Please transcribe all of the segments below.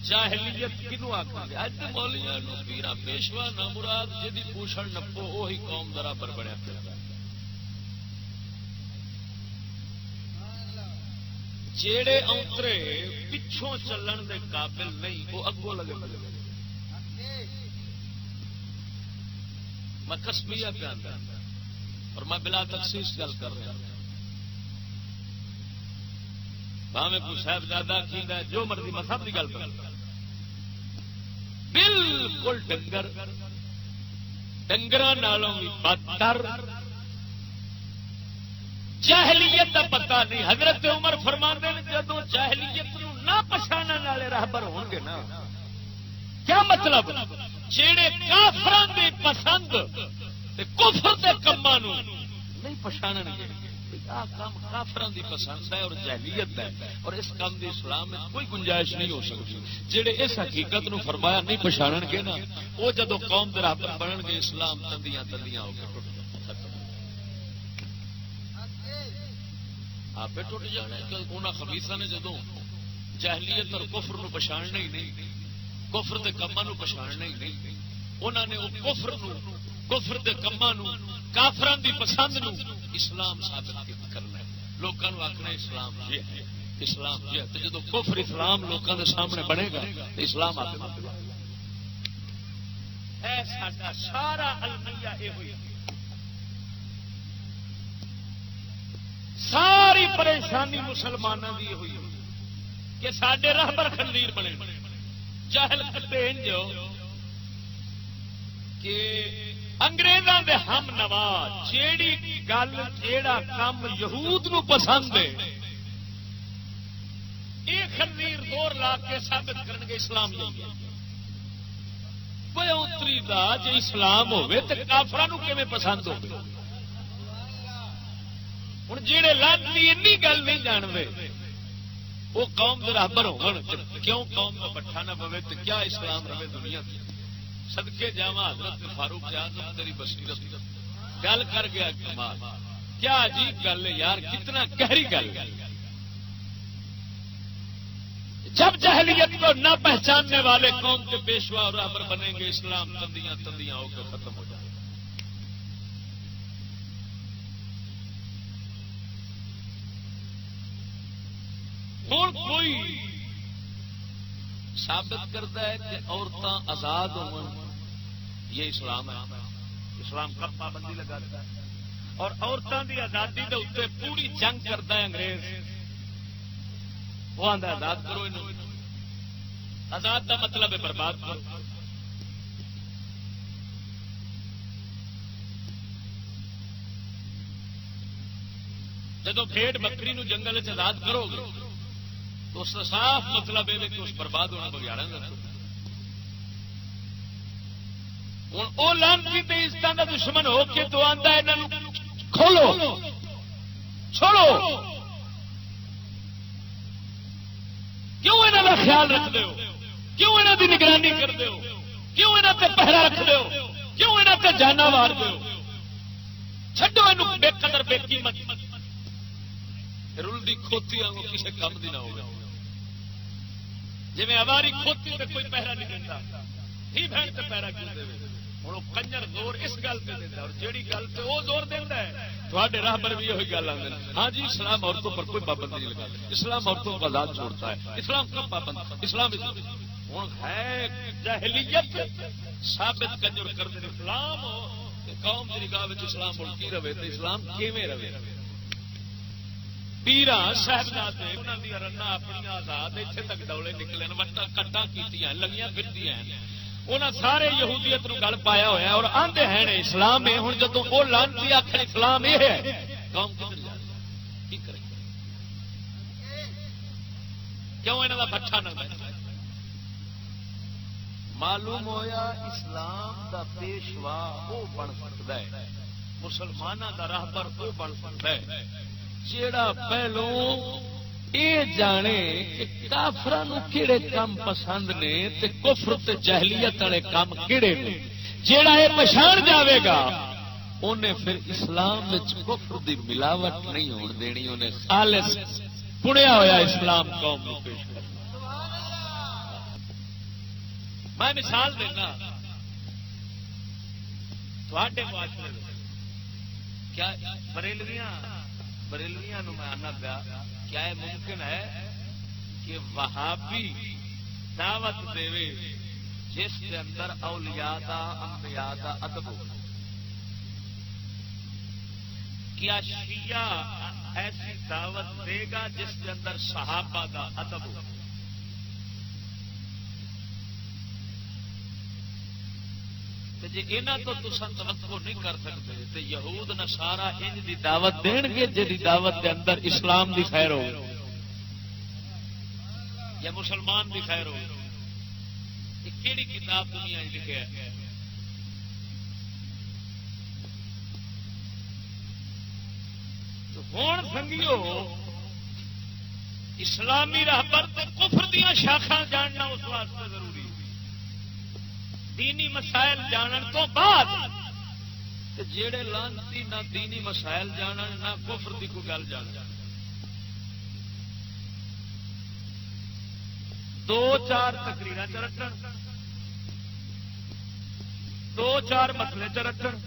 جاہلیت کنو آخر گے؟ اج مولیاں نو پیرا پیشوا نہ مراد جی پوچھڑ نپو وہی قوم برابر بنیا پھر جیڑے اونترے پچھوں چلن دے قابل نہیں وہ اگوں لگے بلے میں کسمیا پہ آتا اور میں بلا تخصیص گل کر رہا بھاویں کوئی صاحبزادہ کیتا ہے جو مرضی میں سب کی گل کر بالکل ڈنگر ڈنگراں نالوں بھی بدتر جاہلیت کا پتہ نہیں. حضرت عمر فرماندے نے جدو جاہلیت نو نہ پچھانن والے راہبر ہون گے نا کیا مطلب جیڑے کافراں دی پسند تے کفر دے کماں نو نہیں پچھانن گے آ کام کافراں دی پسند ہے اور جاہلیت ہے اور اس کام دی اسلام میں کوئی گنجائش نہیں ہو سکتی. جیڑے اس حقیقت نو فرمایا نہیں پچھانن گے نا وہ جدو قوم دے راہبر بنن گے اسلام تندیاں تندیاں ہو کے آپ ٹوٹ جانا ہے. انہوں خبیثاں نے جدو جاہلیت اور کفر نو پچھاننا ہی نہیں کفر دے کماں نو پچھاننا ہی نہیں انہوں نے وہ کفر دے کماں نو کافران دی پسند نو اسلام ثابت کرنا ہے. لوگوں کو آخنا اسلام یہ ہے اسلام یہ ہے. جدو کفر اسلام لوگوں کے سامنے بنے گا تو اسلام آپ سارا المیہ یہ ہوئی ساری پریشانی مسلمانوں کی ہوئی کہ سڈے راہبر خنزیر بنے جاہل کتے انجو کہ انگریزاں دے ہم نوا جیڑی گل جیڑا کام یہود نو پسند ہے یہ خنزیر دور لا کے ثابت کرن گے اسلام یہ کوئی اتری دا جے اسلام ہوے تے کافراں نو کیویں پسند ہوے. ہوں جہے لانتی این گل نہیں جانتے وہ قوم کے راہبر ہو کیوں قوم کا بٹھا نہ پوے تو کیا اسلام رہے دنیا کی. صدقے جاواں حضرت فاروق اعظم تیری بصیرت گل کر گیا کمال کیا عجیب گل ہے یار کتنا گہری گل ہے. جب جاہلیت کو نہ پہچاننے والے قوم کے پیشوا اور راہبر بنیں گے اسلام تندیاں تندیاں ہو کر ختم ہو جائے. ہوں کوئی ثابت کرتا ہے کہ عورتاں آزاد ہوں یہ اسلام ہے. اسلام کب پابندی لگاتا ہے اور عورتوں کی آزادی کے اتنے پوری جنگ کرتا ہے انگریز. وہ آتا آزاد کرو آزاد کا مطلب ہے برباد کرو. جدو بھیڑ بکری نو جنگل آزاد کرو گے تو اس کا صاف مطلب یہ کہ اس برباد ہونا بگیارا ہوں وہ لانتی عزت کا دشمن ہو کے تو آتا ہے کھولو چھوڑو کیوں یہاں کا خیال رکھتے ہو کیوں یہاں کی نگرانی کرتے ہو کیوں یہاں سے پہرا رکھتے ہو کیوں یہاں سے جانا مارتے ہو. چھڈو یہ بے قدر بے قیمت رلدی کھوتی آگوں کسی کام دی نہ ہوگا. جی میں اواری کھوتی تو کوئی پہرا نہیں دیتا ہی بہن سے پہرا کیوں دے ہوں وہ کنجر زور اس گل پہ دیتا اور جیڑی گل پہ وہ زور دینا ہے تھوڑے راہبر بھی یہی گل آتے ہیں ہاں جی اسلام عورتوں پر کوئی پابندی نہیں لگا اسلام عورتوں کو آزاد چھوڑتا ہے. اسلام کب پابند اسلام ہوں ہے جاہلیت ثابت کنجر کر دیں اسلام قوم کی نگاہ اسلام ملکی رہے تو اسلام کیویں رہے. پیران صاحبزادے انہاں دی رنا اپنی آزاد اتنے تک ڈولے نکلے وٹا کٹا کیتیاں لگیاں پھردیاں انہاں سارے یہودیت نو گل پایا ہوا ہے اور آندے ہیں اسلام ہے. ہوں جدو وہ لانتی آخر اسلام یہ ہے قوم کدھر جائے کی کرے کیوں انہاں دا بٹھا نہ معلوم ہویا اسلام دا پیشوا وہ بن سکتا ہے مسلمانوں دا راہبر وہ بن سکتا ہے جیڑا پہلو یہ جانے کہ کافراں کیڑے کام پسند نے تے کفر تے جاہلیت والے کام کیڑے نے. جیڑا یہ پچھان جاوے گا انہیں پھر اسلام وچ کفر دی ملاوٹ نہیں ہون دینی انہیں خالص پڑیا ہویا اسلام قوم کو پیش کرنا. میں مثال دینا تھوڑے معاشرے کیا بریلویاں میں آنا پیا کیا یہ ممکن ہے کہ وہابی دعوت دے جس کے اندر اولیاء دا انبیاء دا ادب ہو؟ کیا شیعہ ایسی دعوت دے گا جس کے اندر صحابہ دا ادب ہو؟ جی یہاں تو تسان توقع نہیں کر سکتے تو یہود نصارا ان دی دعوت دین گے جی دعوت دے اندر اسلام دی خیر ہو یا مسلمان دی خیر ہو؟ یہ کہڑی کتاب دنیا لکھے ہے؟ ہوں سنگیو اسلامی راہبر تے کفر دیا شاخا جاننا اس واسطے ضروری، دینی مسائل جانن تو بعد جیڑے لانتی نہ دینی مسائل جانن نہ کفر دی کوئی گل جان دو چار تقریر چ رکھن دو چار مسئلے چ رکھن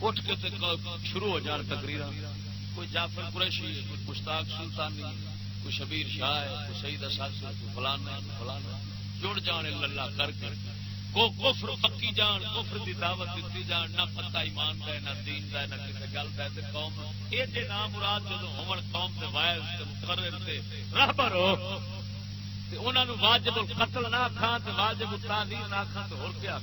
اٹھ کے شروع ہو جان تقریر، کوئی جعفر قریشی ہے، کوئی مشتاق سلطانی، کوئی شبیر شاہ ہے، کوئی سعید اسد ہے، کوئی فلانا فلانا جڑ جان اللہ کر کے کو کفر پکی جان، کفر دی دعوت دیتی جان، نہ پتہ ایمان کا نہ دین کا نہ کسی گل کا قوم یہ جی نام مراد جب ہون قوم کے وائز مقرر سے راہبر ہو انہوں واجب القتل نہ آخان تو واجب التعزیر نہ آخان تو ہو کیا؟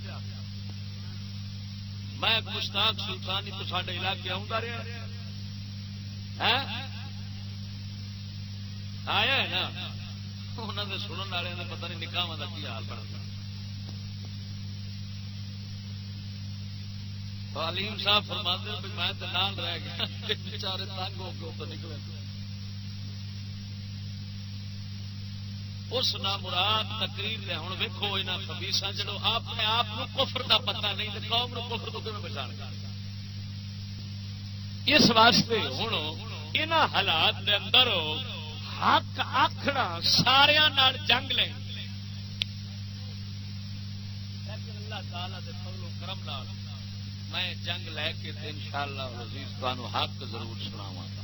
میں مشتاق سلطانی تو سارے علاقے آؤں رہا آیا ہے نا انہوں نے سنن والے نے پتہ نہیں نکاح کا کی حال بنتا۔ علیم صاحب فرماتے ہیں میں تو نال رہ گیا بیچارے تنگ ہو کے تو نکلے اس نامراد تقریر نے ہوں ویکو یہاں خبیثاں جڑو اپنے آپ کفر دا پتہ نہیں تو قوم نو کفر تو کیوں بچان گا؟ اس واسطے ہوں یہاں حالات دے اندر حق آخنا سارا جنگ لیں لیکن اللہ تعالی دے فضل و کرم نال میں جنگ لے کے انشاءاللہ عزیز تمہوں حق ضرور سناواں گا۔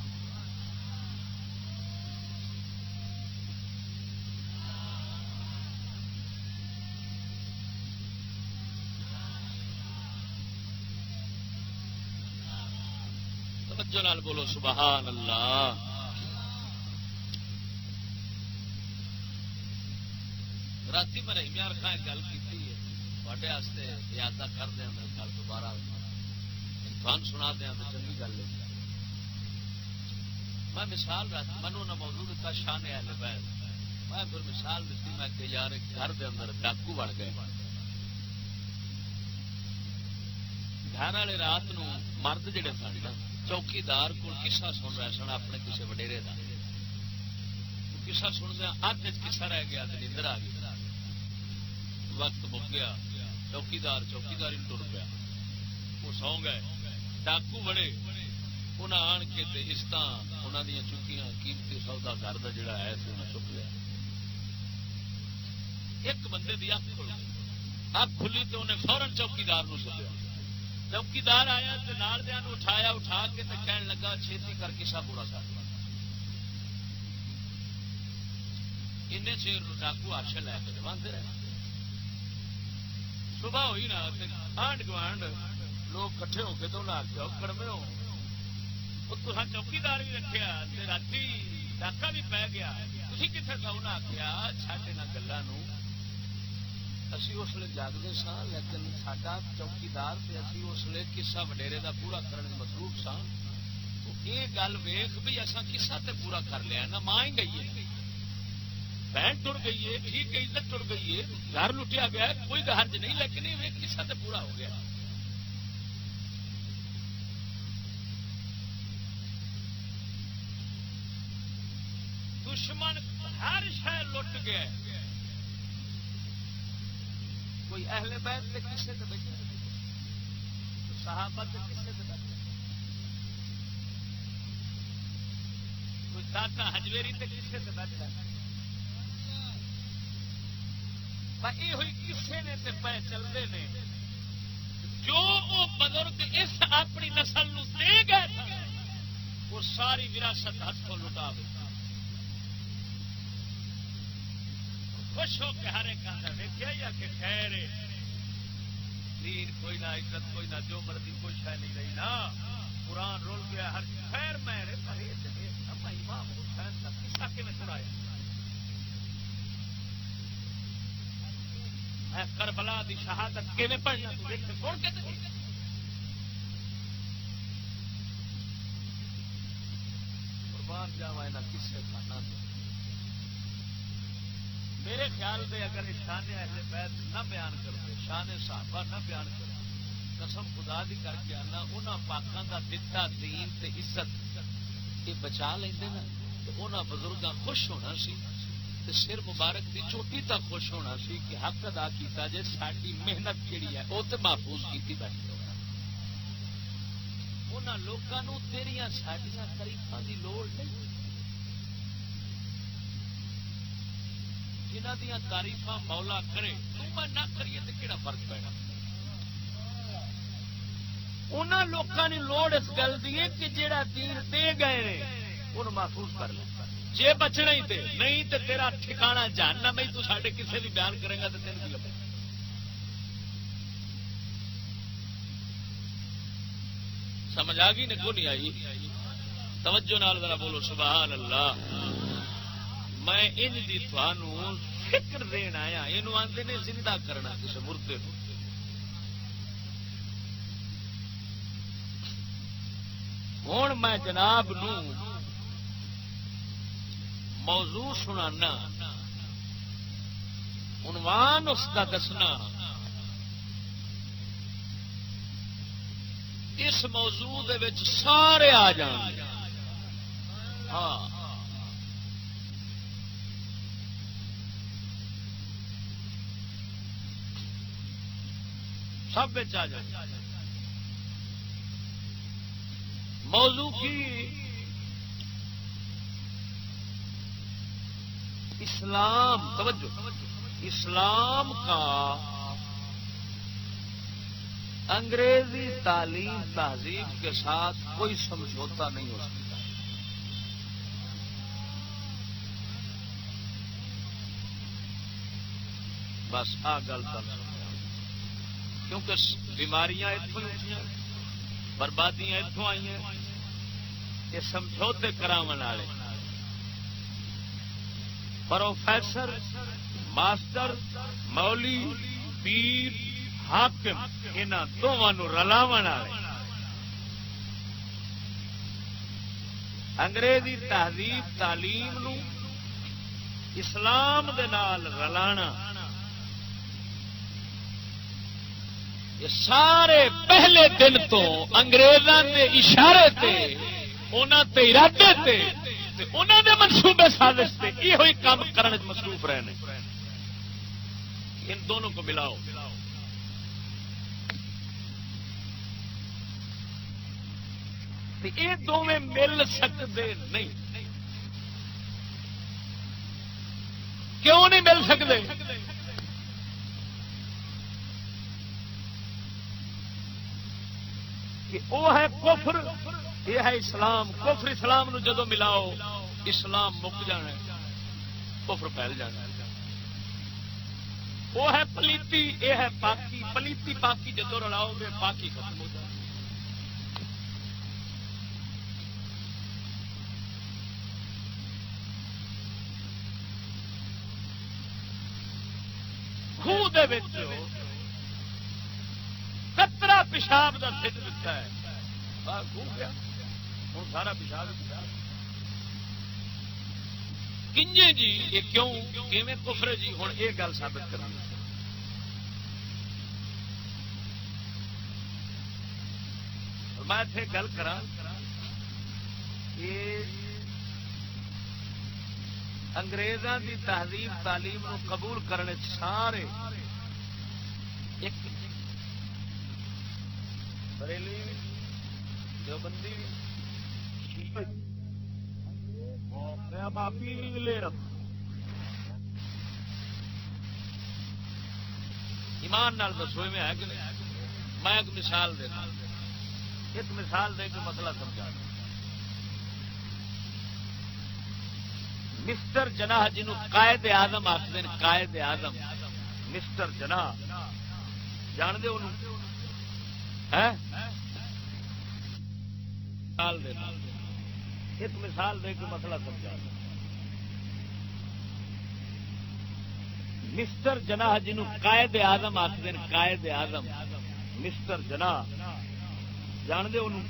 توجہ نال بولو سبحان اللہ۔ رات میں رحیمیار خان گل کی تھوڑے یادہ کر دیا میرے گل دوبارہ تھان سنا دیا تو چنگی گل ہے۔ میں مثال منو نہ موضوع دیتا شان اہل بیت، میں پھر مثال دیتی میں کہ یار گھر دے اندر ڈاکو بڑھ گئے، گھر والے رات نو مرد جڑے سن چوکیدار کو قصہ سن رہے سن اپنے کسی وڈیرے کا قصہ سندیا ادھ قصہ رہ گیا نیندر آ گئی، وقت مک گیا، چوکیداری ٹر پیا، وہ سو گئے، ڈاکو بڑے انہیں آن کے عزت انہوں دیا چکیاں قیمتی سودا گھر کا جڑا ہے انہیں چک لیا۔ ایک بندے کی اکھ کھلی تو انہیں فورن چوکیدار سدیا، چوکیدار آیا نال دیا اٹھایا، اٹھا کے کہنے لگا چھیتی کر کے سب پورا کر۔ چیر ڈاکو عرش لے کے باندھے رہے، صبح ہوئی نا آنڈ گوانڈ لوگ کٹھے ہو کے تو انہیں آخیا کڑمے ہو تصا چوکیدار بھی رکھا رات ڈاکا بھی پی گیا تھی کتنے سا؟ انہیں آخیا چڈ ان گلوں اسی اس لیے جاگتے سا لیکن سڈا چوکیدار سے اسی اس لیے قصہ وڈیرے کا پورا کرنے مصروف سا، یہ گل ویخ بھی اصا قصہ تے پورا کر لیا نا، ماں ہی گئی ہے، بہن ٹر گئی ہے، ٹھیک ہے عزت ٹر گئی ہے، گھر لٹیا گیا ہے، کوئی حرج نہیں، لیکن یہ قصہ تے پورا ہو گیا۔ دشمن ہر شہر لٹ گیا، کوئی اہل بیت کے قصے تے بیٹھے، صحابہ کے قصے تے بیٹھے، کوئی داتا حجویری کے قصے تے بیٹھا، یہ ہوئی کسے نے تے پہ چلتے ہیں جو وہ بزرگ اس اپنی نسل نو دے گئے وہ ساری وراثت ہاتھوں لٹا دے خوش ہو کے ہر ایک آدھا دیکھا یا کہ خیر دین کوئی نہ عزت کوئی نہ جو مرضی کوئی شہ نہیں رہی نا قرآن رول گیا ہر خیر میرے امام حسین کا قصہ کیوں سنایا کربلا دی شہادت کیویں پڑھنا کون کہتے قربان جاوا نہ کسے کھانا میرے خیال دے اگر شان اہل بیت نہ بیان کرتے شان صحابہ نہ بیان کرتے قسم خدا دی کر کے آنا انہاں پاکاں دا دتا دین تے عزت یہ بچا لیندے نا تے انہاں بزرگاں خوش ہونا سی تے سر مبارک دی چوٹی تک خوش ہونا سی کہ حق ادا کیتا جے ساڈی محنت جڑی ہے او تے محفوظ کیتی بیٹھے انہاں لوکاں نوں تیریاں ساڈیاں تعریفاں دی لوڑ نہیں جنہ دیا تعریفاں مولا کرے تو میں نہ کریے تو کہڑا فرق پینا انہاں لوکاں نے لوڑ اس گل دی کہ جیڑا دین دے گئے انہوں محفوظ کر لے جے بچنا ہی تے نہیں تے تیرا ٹھکانا جاننا میں تو ساڈے کسے بھی بیان کرے گا تو تین کی لگے سمجھ آ گئی نے کو نہیں آئی توجہ نال ذرا بولو سبحان اللہ میں ان دی تھانوں فکر دین آیا یہ آتے نے زندہ کرنا کسی مردے کو ہوں میں جناب نو موضوع سنانا عنوان اس کا دسنا اس موضوع دے وچ سارے آ جان ہاں سب آ جائے موضوع کی اسلام توجہ اسلام کا انگریزی تعلیم تہذیب کے ساتھ کوئی سمجھوتا نہیں ہو سکتا بس آ گل کر کیونکہ بیماریاں اتوں اٹھیاں بربادیاں اتوں آئی ہیں یہ سمجھوتے کراون والے پروفیسر ماسٹر مولی پیر حاکم انہاں دونوں رلاون والے انگریزی تہذیب تعلیم نو اسلام دے نال رلانا یہ سارے پہلے دن تو انگریزاں دے اشارے تے انہاں تے ارادے تے انہاں دے منصوبے سازش تے یہ ہوئی کام کرنے مصروف رہنے ان دونوں کو ملاؤ یہ دونوں مل سکتے نہیں کیوں نہیں مل سکتے کہ وہ ہے کفر یہ ہے اسلام کفر اسلام نو جدو ملاؤ اسلام مک جانا کفر پھیل جانا وہ ہے پلیتی یہ ہے پاکی پلیتی پاکی جدو رلاؤ گے پاکی ختم ہو جائے خوہ دے وچ کترا پیشاب کا سٹ دتا ہے خوہ گیا ہوں سارا پیشاب کنجے جی یہ کیوں کیویں کفر جی ہوں یہ گل ثابت کرنا میں اتنے گل کرا کہ انگریزاں دی تہذیب تعلیم کو قبول کرنے سارے ایک بریلوی دیوبندی ایمان نال دسو میں ہے کہ نہیں؟ میں ایک مثال دینا، ایک مثال دے کے مسئلہ سمجھا دوں۔ مسٹر جناح جنہوں قائد اعظم آخر، قائد اعظم مسٹر جناح جان دے انہوں مثال دینا، ایک مثال دے کے مسئلہ سمجھا دوں۔ مسٹر جناح جنہوں قائد اعظم آخر، قائد اعظم مسٹر جناح جان دے انہوں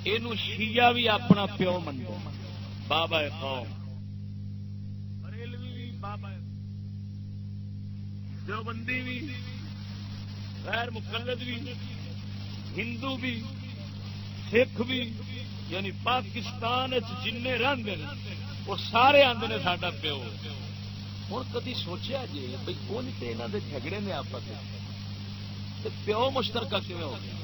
یہ شیعہ بھی اپنا پیو منو، بابا قوم، بریلوی بھی بابا، دیوبندی بھی، غیر مقلد بھی، ہندو بھی، سکھ بھی، یعنی پاکستان جن رہتے ہیں وہ سارے آتے ہیں ساڈا پیو۔ ہوں کدی سوچیا جی بھائی کون تو یہاں کے جھگڑے نے آپس پیو مشترکہ کیون ہو گیا؟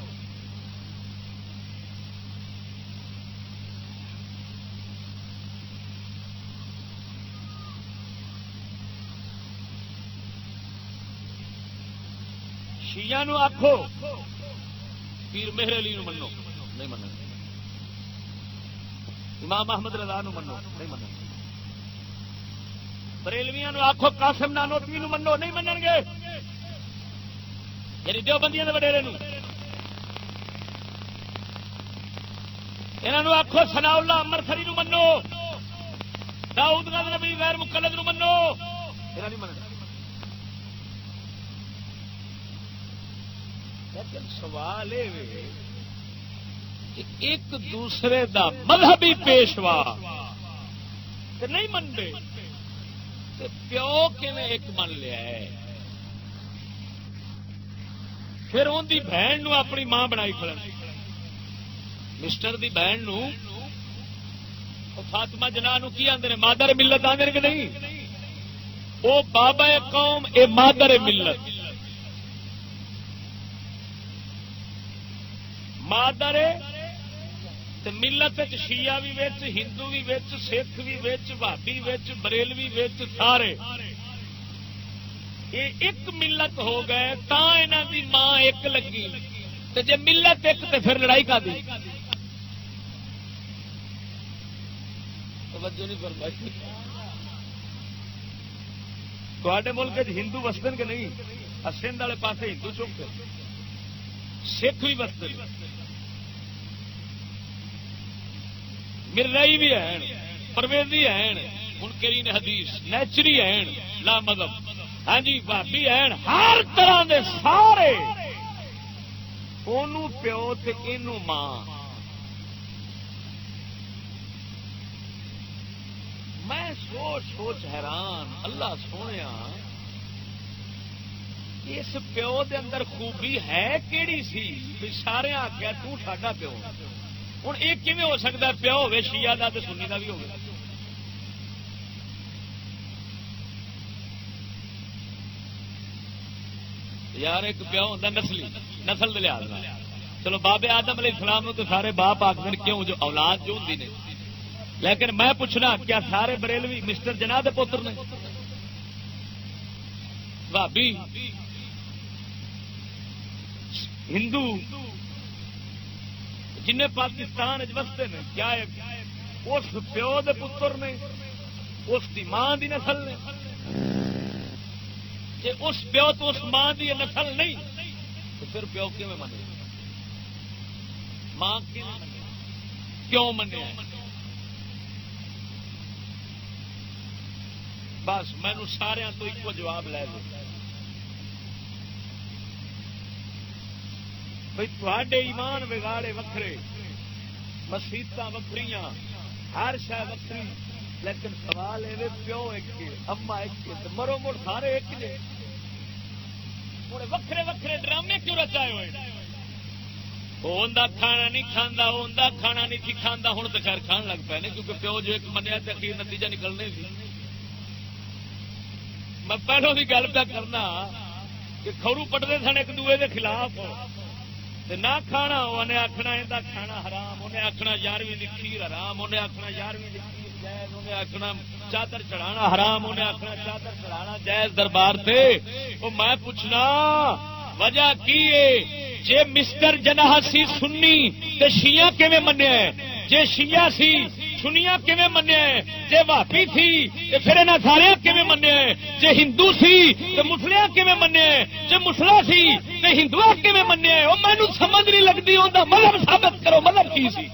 شیعہ نو آخو پیر مہر علی نو منو، نہیں منو، امام احمد رضا نو منو، نہیں منو، بریلویاں نو آخو قاسم نانوتوی نو منو، نہیں منن گے، یعنی دیوبندیاں دے وڈیرے نو۔ انہاں نو آخو ثناء اللہ امرتسری نو منو، داؤد غزنوی غیر مقلد نو منو، انہاں نہیں منن۔ لیکن سوال یہ کہ ایک دوسرے دا مذہبی پیشوا نہیں منتے پیو کیویں ایک من لیا ہے؟ پھر ان دی بہن نو اپنی ماں بنائی کھڑا، مسٹر دی بہن نو فاطمہ جناح نو کی آندے نے؟ مادر ملت آندے کہ نہیں؟ وہ بابا قوم، اے مادر ملت، مادر ملت شیعہ بھی وچ، ہندو بھی وچ، سکھ بھی وچ، بھابی وچ، بریلوی وچ، سارے یہ ایک ملت ہو گئے، تا انہاں دی ماں ایک لگی، تے جے ملت ایک تے پھر لڑائی کا دی؟ توجہ نہیں فرمائی۔ تواڈے ملک ہندو وسدن کہ نہیں؟ سندھ والے پاسے ہندو چوک سکھ بھی وسدن، مرزائی بھی ہیں، پرویزی ہیں، منکرین حدیث، نیچری ہیں، لا مذہب، ہاں جی بھابی ہیں، ہر طرح دے سارے اونوں پیو تے اینوں ماں۔ میں سوچ سوچ حیران، اللہ سونے اس پیو دے اندر خوبی ہے کیڑی سی بھی سارے آخیا تو ساڈا پیو؟ ہوں یہ کیویں ہو سکتا ہے پیو ہوے شیعہ دا تے سنی دا بھی ہوگا؟ یار ایک پیو ہوتا نسلی، نسل دے لحاظ نال، چلو بابے آدم علیہ السلام نو تو سارے باپ آخر کیوں جو اولاد جو ہوندی نے، لیکن میں پوچھنا کیا سارے بریلوی مسٹر جناح دے پتر نے؟ بھابی ہندو جن پاکستان وستے ہیں کیا اس پیو دے پتر نے، اس دی ماں دی نسل نے؟ جی اس پیو تو اس ماں دی نسل نہیں تو پھر پیو کیوں منے؟ ماں کیوں منے؟ بس مینو سارا تو ایک جواب لے دو بھائی تھوڑے ایمان بگاڑے وکھرے، مسیحت وکری، ہر شہ وکری، لیکن سوال یہ پیو ایک، اما ایک، مرو مڑ سارے ایک جے، ہوں وکھرے وکھرے ڈرامے کیوں رچائے ہوئے؟ وہ اندر کھانا نہیں کھانا، وہ اندر کھانا نہیں سی کھانا، ہوں تو خیر کھان لگ پے نے، کیونکہ پیو جو ایک منیا تو اخیر نتیجہ نکلنے سی۔ میں پہلوں بھی گل پہ کرنا کہ کھورو پٹتے سن ایک دوے کے خلاف، نہ کھانا انہیں آخنا یہ کھانا حرام، انہیں آخنا 11ویں کی کھیر حرام، انہیں آخنا 11ویں کی کھیر جائز انہیں آخنا چادر چڑھانا حرام، انہیں آخنا چادر چڑھانا جائز دربار سے. وہ میں پوچھنا وجہ کی جے مسٹر جناح سی سنی تے شیعہ کیویں منیا ہے؟ جے شیعہ سی سنیاں کیویں منیا ہے؟ جے بھابی سی تے پھر انہاں سارے کیویں منیا ہے؟ جے ہندو سی تے مسلیاں کیویں منیا ہے؟ جے مسلا سی تے ہندوؤں کیویں منیا ہے؟ او مینوں سمجھ نہیں لگدی، اوندا مذہب ثابت کرو، مذہب کی سی؟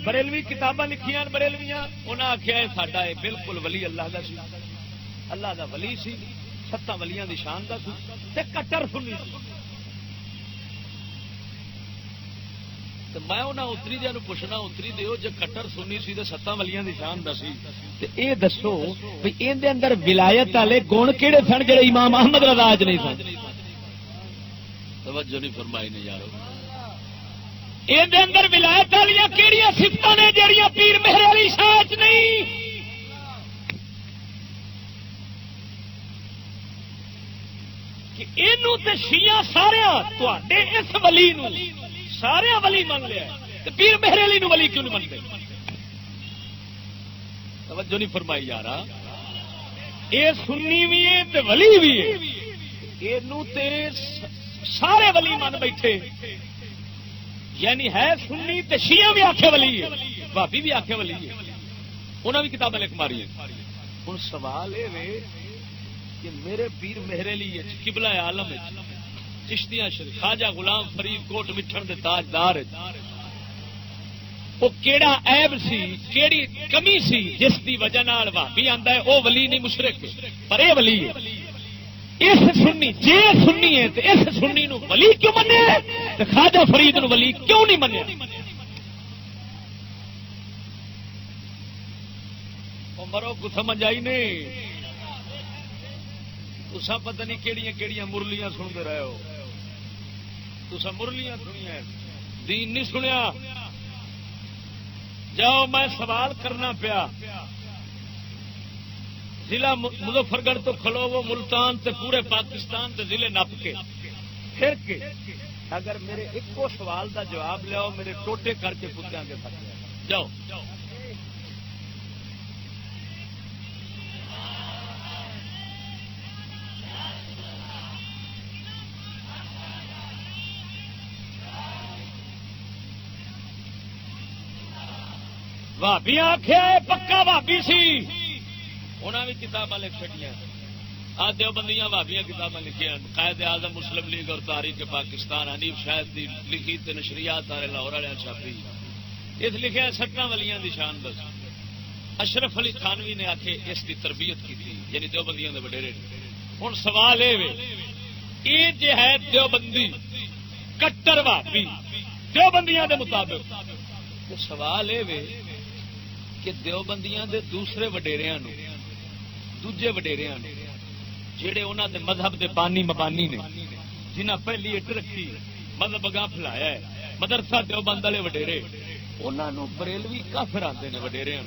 بریلوی کتاباں لکھیاں بریلویاں، انہاں آخیا ساڈا ہے بالکل ولی اللہ دا سی، اللہ دا ولی سی، 7 ولیاں دی شان دا سی تے کٹر سنی سی. تے میں انہاں اتری دے نوں پوچھنا، اتری دیو جے کٹر سنی سی تے 7 ولیاں دی شان دا سی تے اے دسو بھئی این دے اندر ولایت والے گن کیڑے سن جڑے امام احمد رضا اج نہیں سن؟ توجہ نہیں فرمائی نے یارو. یہ اندر ولایت والی کہڑی سفت نے جہاں پیر مہر والی شاچ نہیں؟ کہ یہ شیعہ سارے تے اس ولی نو سارے ولی من لیا، پیر مہر علی نو ولی کیوں نہیں منتے؟ توجہ نہیں فرمائی یار. یہ سنی بھی ہے تے ولی بھی ہے، یہ سارے ولی من بیٹھے، یعنی ہے سنی تے شیعہ بھی آکھے ولی ہے، بھابی بھی آکھے ولی ہے، انہوں نے بھی کتابیں لکھ ماری ہیں. ہوں سوال یہ کہ میرے پیر مہر علی قبلہ عالم چشتیاں شریف خواجہ غلام فرید کوٹ مٹھن دے تاجدار وہ کیڑا عیب سی کیڑی کمی سی جس دی وجہ نال بھابی آندا ہے او ولی نہیں مشرک پر اے ولی ہے. اس سنی جے سنی ہے تو اس سنی نو ولی کیوں منیا تو خواجہ فرید نو ولی کیوں نہیں منیا؟ مرو کو سمجھ آئی نہیں؟ تسا پتہ نہیں کیڑیاں کیڑیاں مرلیاں سنتے رہے ہو، تسا مرلیاں سنیا دین نہیں سنیا. جاؤ میں سوال کرنا پیا، ضلع مظفر گڑھ تو کھلو وہ ملتان تے پورے پاکستان تے ضلع نپ کے پھر کے اگر میرے ایکو سوال دا جواب لیاؤ میرے ٹوٹے کر کے پوچھاں گے. جاؤ بھابی آخیا پکا بھابی سی، انہوں نے کتاباں لکھ چڑیا. آ دیوبندیاں بھابیاں کتاباں لکھیاں، قائد اعظم مسلم لیگ اور تاریخ پاکستان حنیف شاہد دی لکھی تے نشریات والے لاہور والے چھاپی. اس لکھا 7 ولیاں دی شان دس. اشرف علی تھانوی نے آخے اس کی تربیت کی تھی، یعنی دیوبندیاں دے وڈیرے. ہوں سوال یہ جے ہے دیوبندی کٹر بھابی دیوبندیاں دے مطابق، تو سوال یہ کہ دیوبندیاں دے دوسرے وڈیریاں نو دوجے وڈیریاں نو جہے انہوں دے مذہب دے بانی مبانی نے جنہیں پہلی اٹ رکھی مذہب اگاں پھیلایا ہے مدرسہ دیوبند والے وڈیرے، انہوں بریلوی کافر آتے ہیں وڈیریاں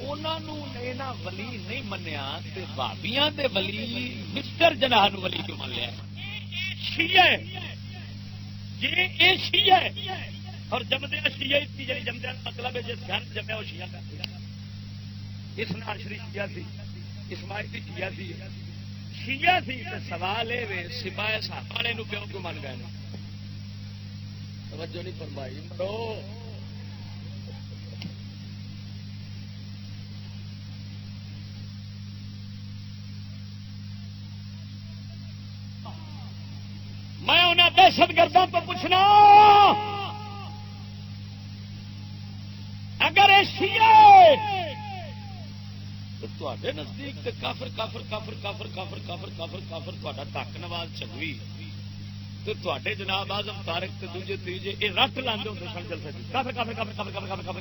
انہوں ولی نہیں منیا تے بھابیاں دے ولی مسٹر جناح نو ولی کیوں من لیا؟ شیعہ جی اے شیعہ اور جمدیا شیعہ جی جمدیا مطلب ہے جس گھر جمیا وہ شیعہ کا اس ناشری شیعہ سی اسماعیلی شیعہ سی شیعہ سی. سوال یہ سپاہی صاحب والے کیوں کیوں من گئے؟ توجہ نہیں فرمائی مرو. میں انہیں دہشت گردوں تو پوچھنا اگر تو نزدیک تے کافر کافر کافر کافر کافر کافر کافر کافر تا تک نواز چنگوی تو جناب آزم تارک تے دوجے تیجے یہ رٹ لاندے ہوندے سن جلسے کافر کافر کافر کافر کافر کافر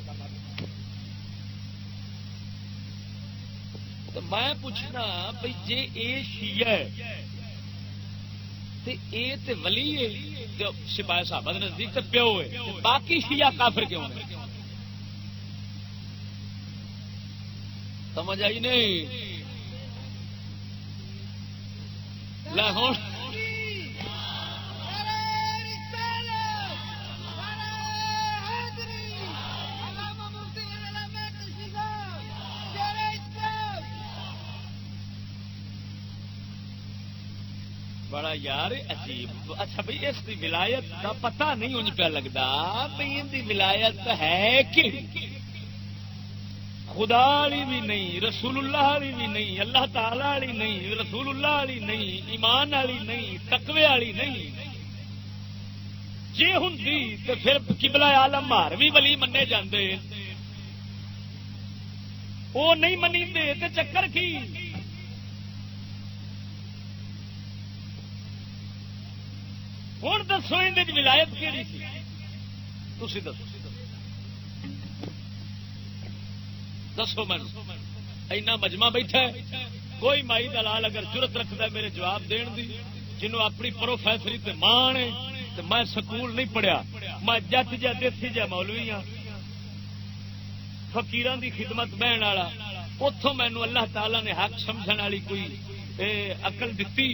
کافر. تو میں پوچھنا بھائی جے اے شیعہ تے ولی ہے سپاہی صحابہ دے نزدیک تے پیو ہے، باقی شیعہ کافر کیوں نے؟ سمجھ آئی نہیں؟ لاہور بڑا یار عجیب. اچھا بھائی اس کی ولایت کا پتہ نہیں انج پہ لگتا بھائی ان کی ولایت ہے کہ خدا والی بھی نہیں، رسول اللہ والی بھی نہیں، اللہ تعالی والی نہیں، رسول اللہ والی نہیں، ایمان والی نہیں، تقوی والی نہیں. جی ہوں تو پھر قبلہ عالم مار بھی ولی منے جاندے، وہ نہیں منی تے چکر کی؟ ہوں دسو اندر ولایت کیڑی سی؟ تسی دسو دسو میں اینا مجمع بیٹھا ہے، کوئی مائی دلال اگر جرت رکھتا ہے میرے جواب دین دی، جنہوں اپنی پروفیسری تے مان ہے تے میں سکول نہیں پڑھیا، میں جت جا دیسی جا مولوی ہاں، فقیراں دی خدمت بہن والا، اتوں مینوں اللہ تعالی نے حق سمجھن والی کوئی عقل دتی،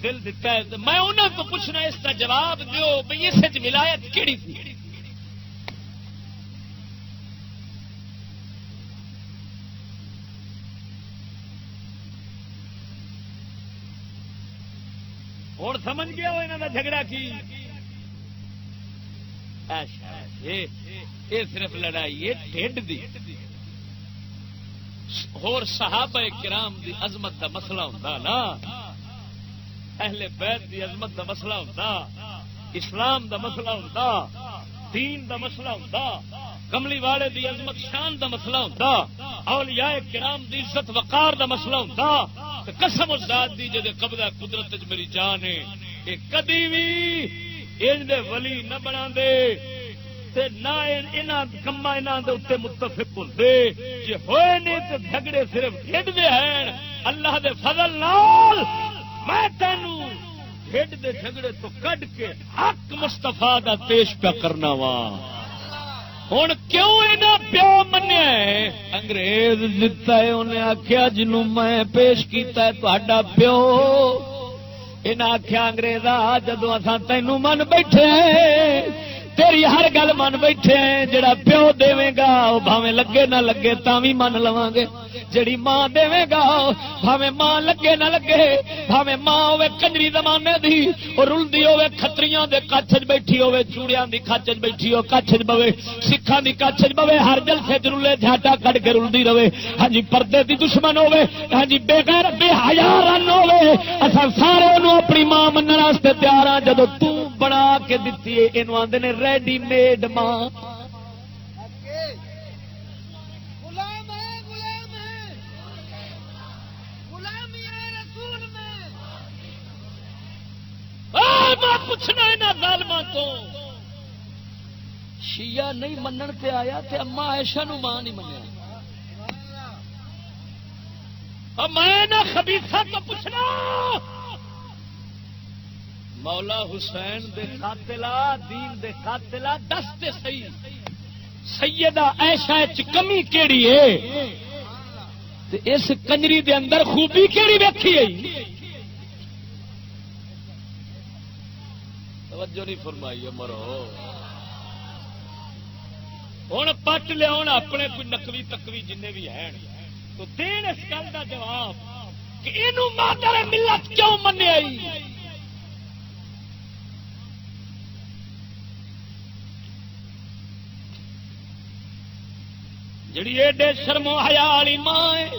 دل دتا ہے، میں انہوں کو پوچھنا اس کا جواب دیو بھئی اس ولایت کیڑی تھی؟ اور سمجھ گیا وہ انہوں کا جھگڑا کی؟ یہ صرف لڑائی ہے ٹھڈ دی، اور صحابہ کرام دی عظمت دا مسئلہ ہوتا نا، اہل بیت دی عظمت دا مسئلہ ہوتا، اسلام دا مسئلہ ہوتا، دین دا مسئلہ ہوتا، کملی والے دی عظمت شان دا مسئلہ ہوتا، اولیاء کرام دی عزت وقار دا مسئلہ ہوتا، قسم ذات دی جدے قبضہ قدرت میری جان ہے، یہ کدی بھی ان دے ولی نہ بنا دے تے نہ انہاں کما انہاں دے اوتے متفق ہوندے، جے ہوئے نے تے جھگڑے صرف ڈھڈ دے ہیں، اللہ دے فضل نال میں تینوں ڈھڈ دے جھگڑے تو کڈ کے حق مصطفیٰ دا پیش پہ کرنا وا. ہوں کیوں انہیں پیو منیا انگریز دتا ہے، انہیں آخیا جنوں میں پیش کیتا ہے تہاڈا پیو، انہیں آخیا انگریزا جدو اصا تینوں من بیٹھے تیری ہر گل من بیٹھے جڑا پیو دے گا وہ بھاویں لگے نہ لگے تاوی من لواں گے، جڑی ماں دے گا بھاویں ماں لگے نہ لگے، بھاویں ماں ہوے کنجری زمانے دی اور رلدی ہوے کھتریاں دے کچھ وچ بیٹھی ہوے، چوڑیاں دی کچھ وچ بیٹھی ہو کچھ وچ بوے، سکھاں دی کچھ وچ بوے، ہر جلسے چ رلے جھاٹا کڈ کے رلدی رہے، ہاں جی پردے دی دشمن ہوے، ہاں جی بے غیرت بے حیا رن ہوے، اساں سارے اونوں اپنی ماں منن واسطے تیار ہاں، جدوں تو بنا کے دتی ہے اینوں آندے نے ریڈی میڈ ماں. میں پوچھنا یہاں ظالماں تو شیعہ نہیں منن تے آیا تے اما عائشہ نو ماں نہیں منیا، اور میں نہ خبیثہ تو پوچھنا مولا حسین دے قاتلہ دین دے قاتلہ دستے صحیح سیدہ عائشہ چ کمی کیڑی ہے تے اس کنجری دے اندر خوبی کیڑی ویکھی ہے؟ توجہ نہیں فرمائی مرو. ہوں پٹ لیا اپنے کوئی نقوی تکوی جن بھی ہیں تو دین اس گل کا جواب کہ اینو مادر ملت کیوں منیا؟ جڑی ایڈے شرم و حیا والی ماں ہے،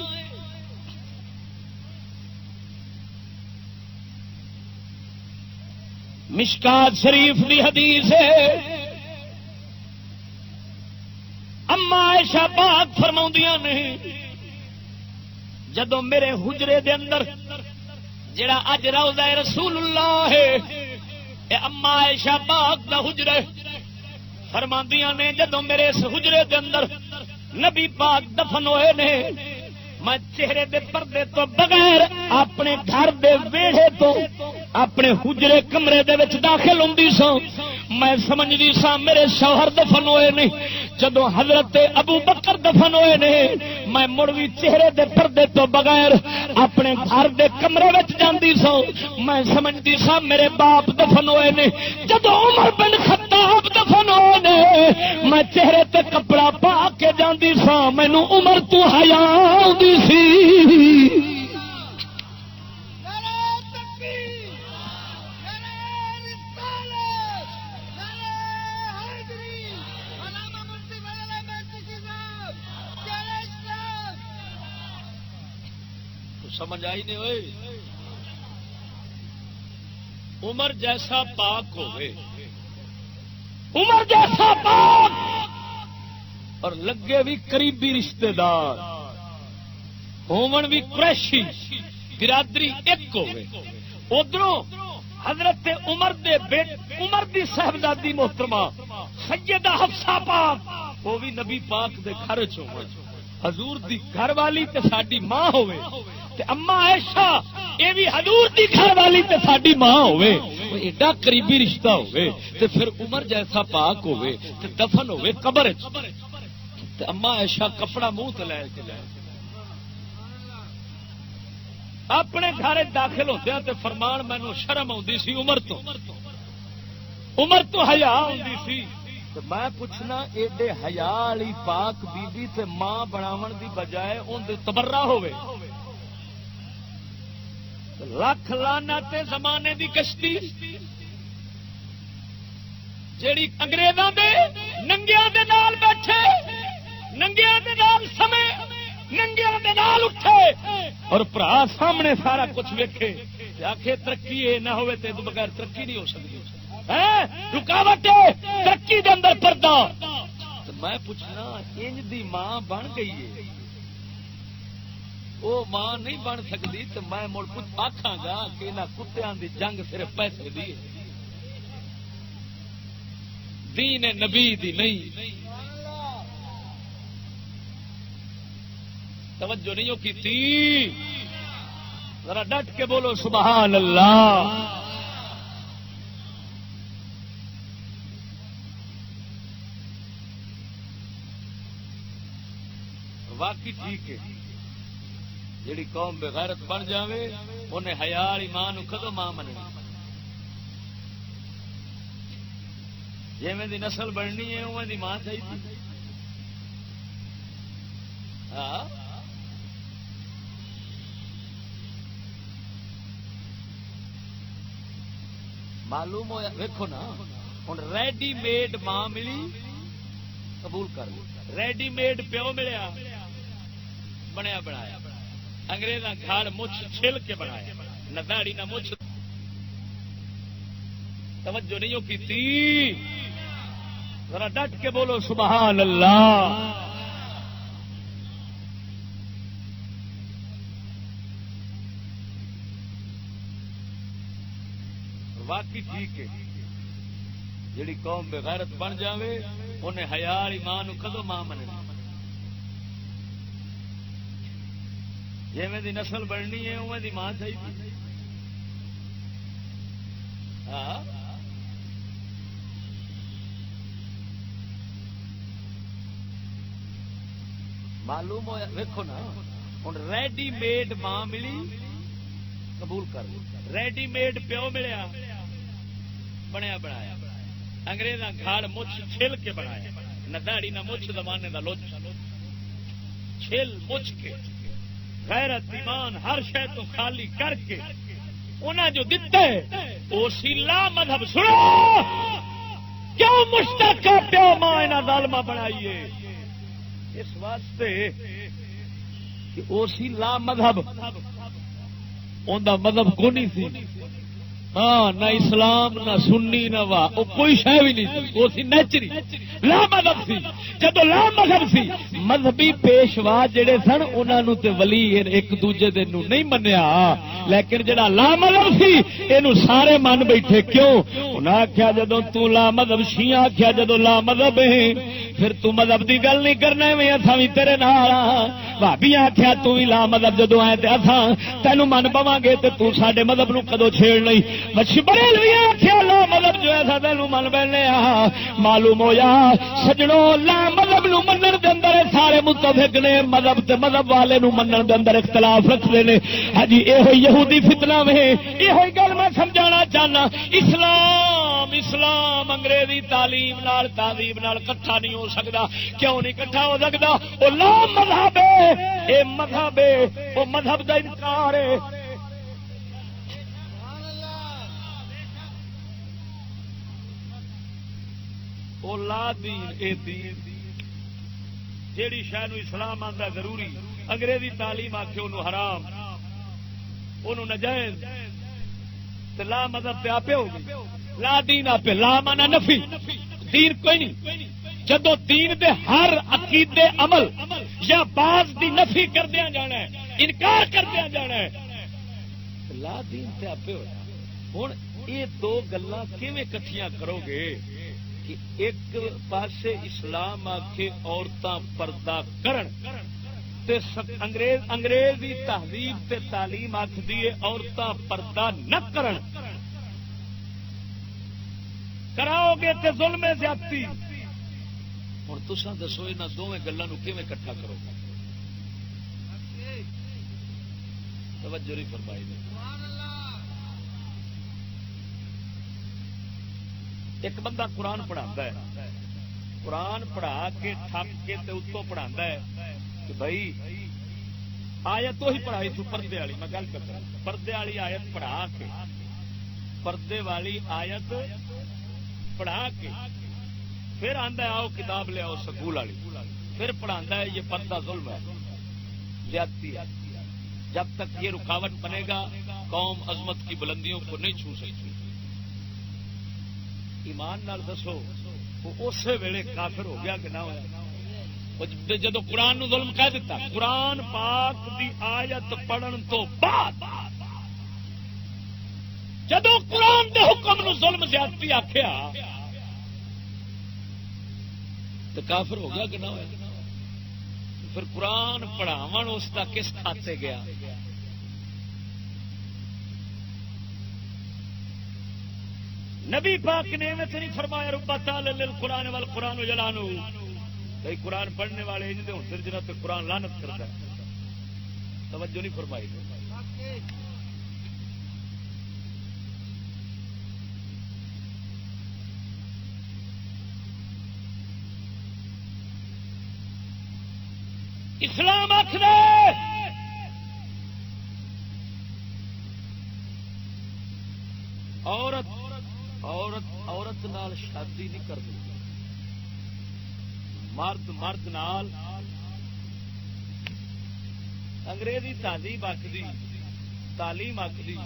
مشکات شریف دی حدیث ہے، اما عائشہ پاک فرماؤندیاں نے جدو میرے حجرے دے اندر جڑا اج روضہ رسول اللہ ہے اے اما عائشہ پاک دا حجرے، فرماندیاں نے جدو میرے اس حجرے دے اندر نبی پاک دفن ہوئے نے، میں چہرے دے پردے تو بغیر اپنے گھر دے ویڑے تو اپنے حجرے کمرے دے وچ داخل ہوندی سو میں سمجھدی سا میرے شوہر دفن ہوئے نہیں جدوں حضرت ابو بکر دفن ہوئے نے میں مڑ وی چہرے دے پردے تو بغیر اپنے گھر دے کمرے وچ جاندی سو میں سمجھدی سا میرے باپ دفن ہوئے نے جدوں عمر بن خطاب دفن ہوئے نے میں چہرے تے کپڑا پا کے جاندی سا مینوں عمر تو حیا آندی سی سمجھ آئی نہیں ہوئے عمر جیسا پاک ہوئے عمر جیسا پاک اور لگے بھی قریبی رشتہ دار ہومن بھی قریشی برادری ایک ہوئے ادھروں حضرت عمر دے عمر دی صاحبزادی محترمہ سیدہ حفصہ پاک وہ بھی نبی پاک دے گھر چ حضور دی گھر والی تے ساڈی ماں ہوئے تے اما عائشہ اے بھی حضور دی گھر والی تے ساڈی ماں ہوئے ایڈا قریبی رشتہ ہوئے تے پھر عمر جیسا پاک ہوئے تے دفن ہوئے قبر وچ تے اما عائشہ کپڑا منہ تے لے کے جائے اپنے گھر داخل ہوندے تے فرمان مینوں شرم آندی سی عمر تو حیا آندی سی میں پوچھنا ایڈے حیا والی پاک بی بی تے ماں بناون دی بجائے ان دے تبرہ ہوئے لکھ لعنت زمانے دی کشتی جیڑی انگریزاں دے ننگیاں دے نال بیٹھے ننگیاں دے نال سمے ننگیاں دے نال اٹھے اور بھرا سامنے سارا کچھ ویکھے آخے ترقی نہ ہوئے تے بغیر ترقی نہیں ہو سکتی رکاوٹ ترقی دے اندر پردہ میں پوچھنا انج دی ماں بن گئی ہے وہ ماں نہیں بن سکتی تو میں مڑ آکھاں گا کہ انہاں کتیاں دی جنگ صرف پیسے دی دین نبی دی نہیں توجہ نہیں کی تھی ذرا ڈٹ کے بولو سبحان اللہ واقعی ٹھیک ہے جیڑی قوم بے غیرت بن جاوے انہیں حیا والی ماں نو کدو ماں مننی جویں دی نسل بننی ہے اویں دی ماں چاہیے ہاں معلوم ہوا ویکھو نا ہن ریڈی میڈ ماں ملی قبول کر لی ریڈی میڈ پیو ملیا بنیا بنایا انگریزاں گھر مچھ چھل کے بنایا نہ داڑھی نہ مچھ توجہ نہیں کی تھی ذرا ڈٹ کے بولو سبحان اللہ واقعی ٹھیک ہے جیڑی قوم بے غیرت بن جاوے انہیں حیا والی ماں نو کدو ماں مننی جویں دی نسل بننی ہے اویں دی ماں چاہیے ہاں معلوم ہوا ویکھو نا ہن ریڈی میڈ ماں ملی قبول کر لی ریڈی میڈ پیو ملیا بنیا بنایا انگریزاں گھر مچھ چھل کے بنایا نہ داڑھی نہ مچھ زمانے دا لوچ چھل مچھ کے غیرت ایمان ہر شے تو خالی کر کے انہاں جو دتے او سیلا مذہب سنو کیوں مشترک پیو ماں انہاں ظالمہ بنائیے اس واسطے کہ او سیلا مذہب اوندا مذہب کونی سی ہاں نہ اسلام نہ سنی نہ واہ وہ کوئی شے بھی نہیں سی وہ سی نیچری لا مذہب سی جدو لا مذہب سی مذہبی پیشوا جڑے سن انہوں تے ولی ایک دوجے دے نو نہیں منیا لیکن جڑا لا مذہب سی اینو سارے من بیٹھے کیوں انہاں آکھیا جدو تو لا مذہب شیعہ آکھیا جدو لا مذہب ہے پھر تو مذہب دی گل نہیں کرنا میں اتھا بھی تیرے نال بھابیاں آخیا تو بھی لا مذہب جدو آئے تے اتھا تینوں من پواں گے تے تو ساڈے مذہب نو کدو چھیڑ نہیں مچھی بریلوی آخیا لا مذہب جو ہے تینوں من بینے آ معلوم ہویا سجڑوں لا مذہب نو منن دے اندر سارے متفق نے مذہب تے مذہب والے نو منن دے اندر اختلاف رکھتے ہیں ہاں جی یہ یہودی فتنہ میں یہ گل میں سمجھانا چاہنا اسلام انگریزی تعلیم نال تہذیب نال کٹھا نہیں ہو سکتا کیوں نہیں کٹھا ہو سکتا وہ لا مذہب ہے یہ مذہب ہے وہ مذہب کا انکار ہے وہ لا دین اے دین جیڑی شے نو اسلام آندا ضروری انگریزی تعلیم آکھے انہوں حرام انہوں نجائز تے لا مذہب پہ آپے ہو گئی لا دین آپے لا مانا نفی دین کوئی نہیں جدو دین دے ہر عقیدے عمل یا بعض دی نفی کردیا جانا ہے انکار کردیا جانا ہے لا دین تے آپے ہو ہوں یہ دو گلاں کیویں کٹھیاں کرو گے کہ ایک پاسے اسلام آکھے عورتاں پردہ کرن تے انگریزی تہذیب تے تعلیم آکھدی ہے عورتاں پردہ نہ کرن کراؤ گے تے ظلم زیادتی ہوں تساں دسو انہاں دونوں گلاں نو کیویں کٹھا کرو گے توجہ نہیں فرمائی نے ایک بندہ قرآن پڑھاتا ہے قرآن پڑھا کے تھک کے اتوں پڑھاتا ہے کہ بھائی آیت وہی پڑھائی تھی پردے والی میں گل کرتا پردے والی آیت پڑھا کے پردے والی آیت پڑھا کے پھر آندا ہے آؤ کتاب لے آؤ سکول والی پھر پڑھاتا ہے یہ پردہ ظلم ہے زیادتی ہے جب تک یہ رکاوٹ بنے گا قوم عظمت کی بلندیوں کو نہیں چھو سکتی ایمان نال دسو وہ اسی ویلے کافر ہو گیا کہ نہ ہوا جدو قرآن نو ظلم کہہ دیتا قرآن پاک دی آیت پڑھن تو بعد جدو قرآن دے حکم نو ظلم زیادتی آخیا تو کافر ہو گیا کہ نہ ہوا پھر قرآن پڑھاون اس کا کس کھاتے گیا نبی پاک نے نہیں فرمایا رب تعالی للقرآن والقرآن جلانو کئی قرآن پڑھنے والے ان دے ہوندے جنہاں تے قرآن لعنت کرتا ہے توجہ نہیں فرمائی اسلام آخر عورت نال شادی نہیں کرتی مرد نال انگریزی تہذیب آخری تعلیم آخری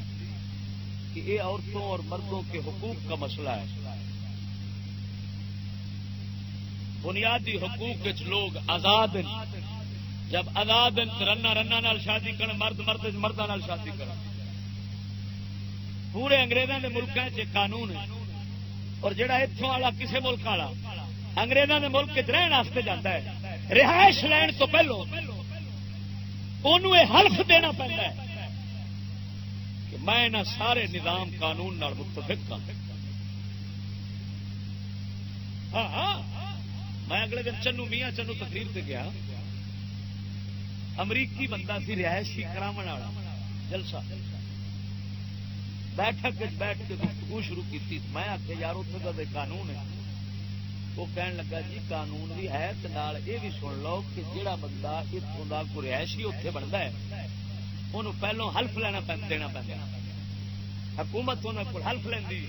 کہ یہ عورتوں اور مردوں کے حقوق کا مسئلہ ہے بنیادی حقوق لوگ آزاد ہیں جب آزاد رنا نال شادی کرن مردہ نال شادی کرن پورے انگریزوں کے ملکوں سے قانون ہے اور جڑا اتوں والا کسی ملک والا انگریزوں کے ملک رہن واسطے جاتا ہے رہائش لین تو پہلو انہوں یہ حلف دینا پڑتا ہے کہ میں نہ سارے نظام قانون نال متفق ہاں میں اگلے دن چنو میاں چنو تقریر سے گیا امریکی بندہ سی رہائشی کراون والا جلسہ بیٹھک بیٹھ کے گفتگو شروع کی میں آخیا یار اتنے کا قانون ہے وہ کہن لگا جی قانون بھی ہے یہ بھی سن لو کہ جہاں بندہ اتوں کا کوئی رہائشی اتنے بنتا ہے انہوں پہلو حلف لینا دینا پہنتا حکومت انہوں کو حلف لینی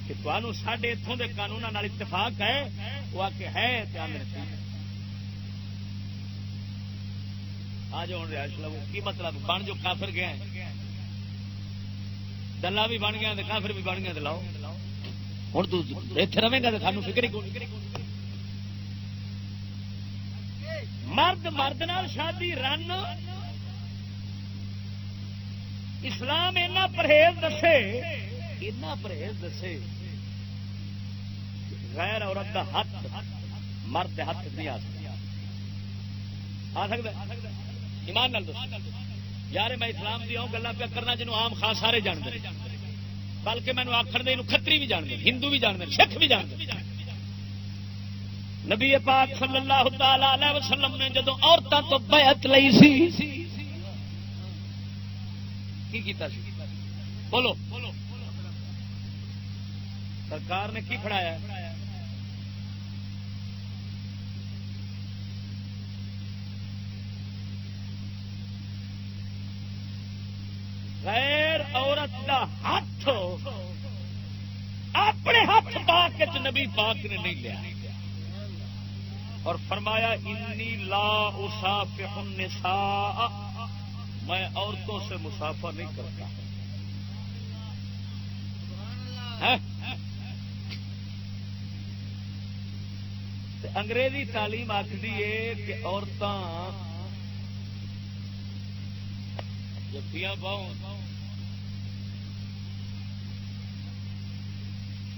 کہ تمہوں سارے اتوں کے قانون اتفاق ہے وہ آ کے ہے آ جاؤ ہوں رہائش لو کی مطلب بن جو کافر گیا دلہ بھی بن گیا کافر بھی بن گیا لاؤ ہوں تو اتنے رہے گا تو سانو فکر ہی کون مرد نال شادی رن اسلام اینا پرہیز دسے غیر عورت کا ہاتھ مرد ہاتھ نہیں آ سکتا ایمان نال یار میں اسلام دی ہوں گلا پہ کرنا جنوں عام خاص سارے جانتے ہیں بلکہ مینو آخر دے کھتری بھی جانتے ہندو بھی جانتے سکھ بھی جانتے نبی پاک صلی اللہ تعالی علیہ وسلم نے جدو عورتوں تو بیعت لئی سی کی کیتا سی بولو سرکار نے کی پڑھایا غیر عورت کا ہاتھ اپنے ہاتھ پاک نبی پاک نے نہیں لیا اور فرمایا انی لا اصافح النساء میں عورتوں سے مسافہ نہیں کرتا انگریزی تعلیم آخری ہے کہ عورتاں جفیاں پاؤں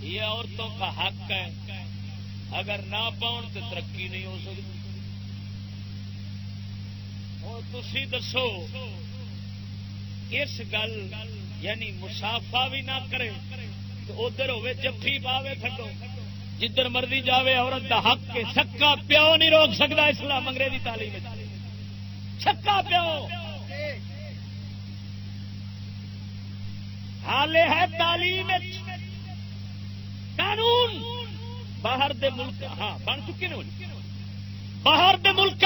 یہ عورتوں کا حق ہے اگر نہ پاؤں تو ترقی نہیں ہو سکتی اور تسی دسو اس گل یعنی مسافہ بھی نہ کرے تو ادھر ہوے جفی پاوے تھڈو جدھر مرضی جاوے عورت دا حق کے سکا پیو نہیں روک سکتا اسلام انگریزی تعلیم سکا پیو حالے ہے تعلیم قانون باہر دے ملک ہاں بن چکے نے باہر دے ملک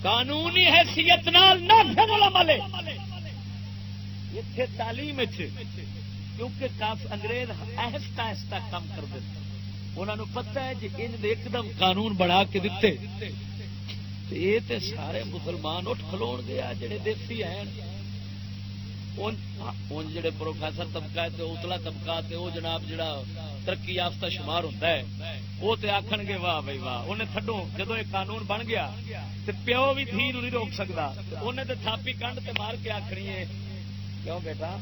قانونی حیثیت نال نافذ العمل اتنے تعلیم کیونکہ کافی انگریز آہستہ آہستہ کام کر دیتے انہوں نے پتہ ہے جی ان ایک دم قانون بنا کے دیتے یہ تے سارے مسلمان اٹھ کھلو گیا جڑے دیسی ہیں ان جڑے پروفیسر طبقہ ہے اتلا طبقہ وہ جناب جڑا ترقی یافتہ شمار ہوتا ہے وہ تے آخن گے واہ بھائی واہ انہیں تھڈو جدو یہ قانون بن گیا تو پیو بھی دھی نہیں روک سکتا انہیں تو تھاپی کنڈ تے مار کے آخنی ہے کیوں بیٹا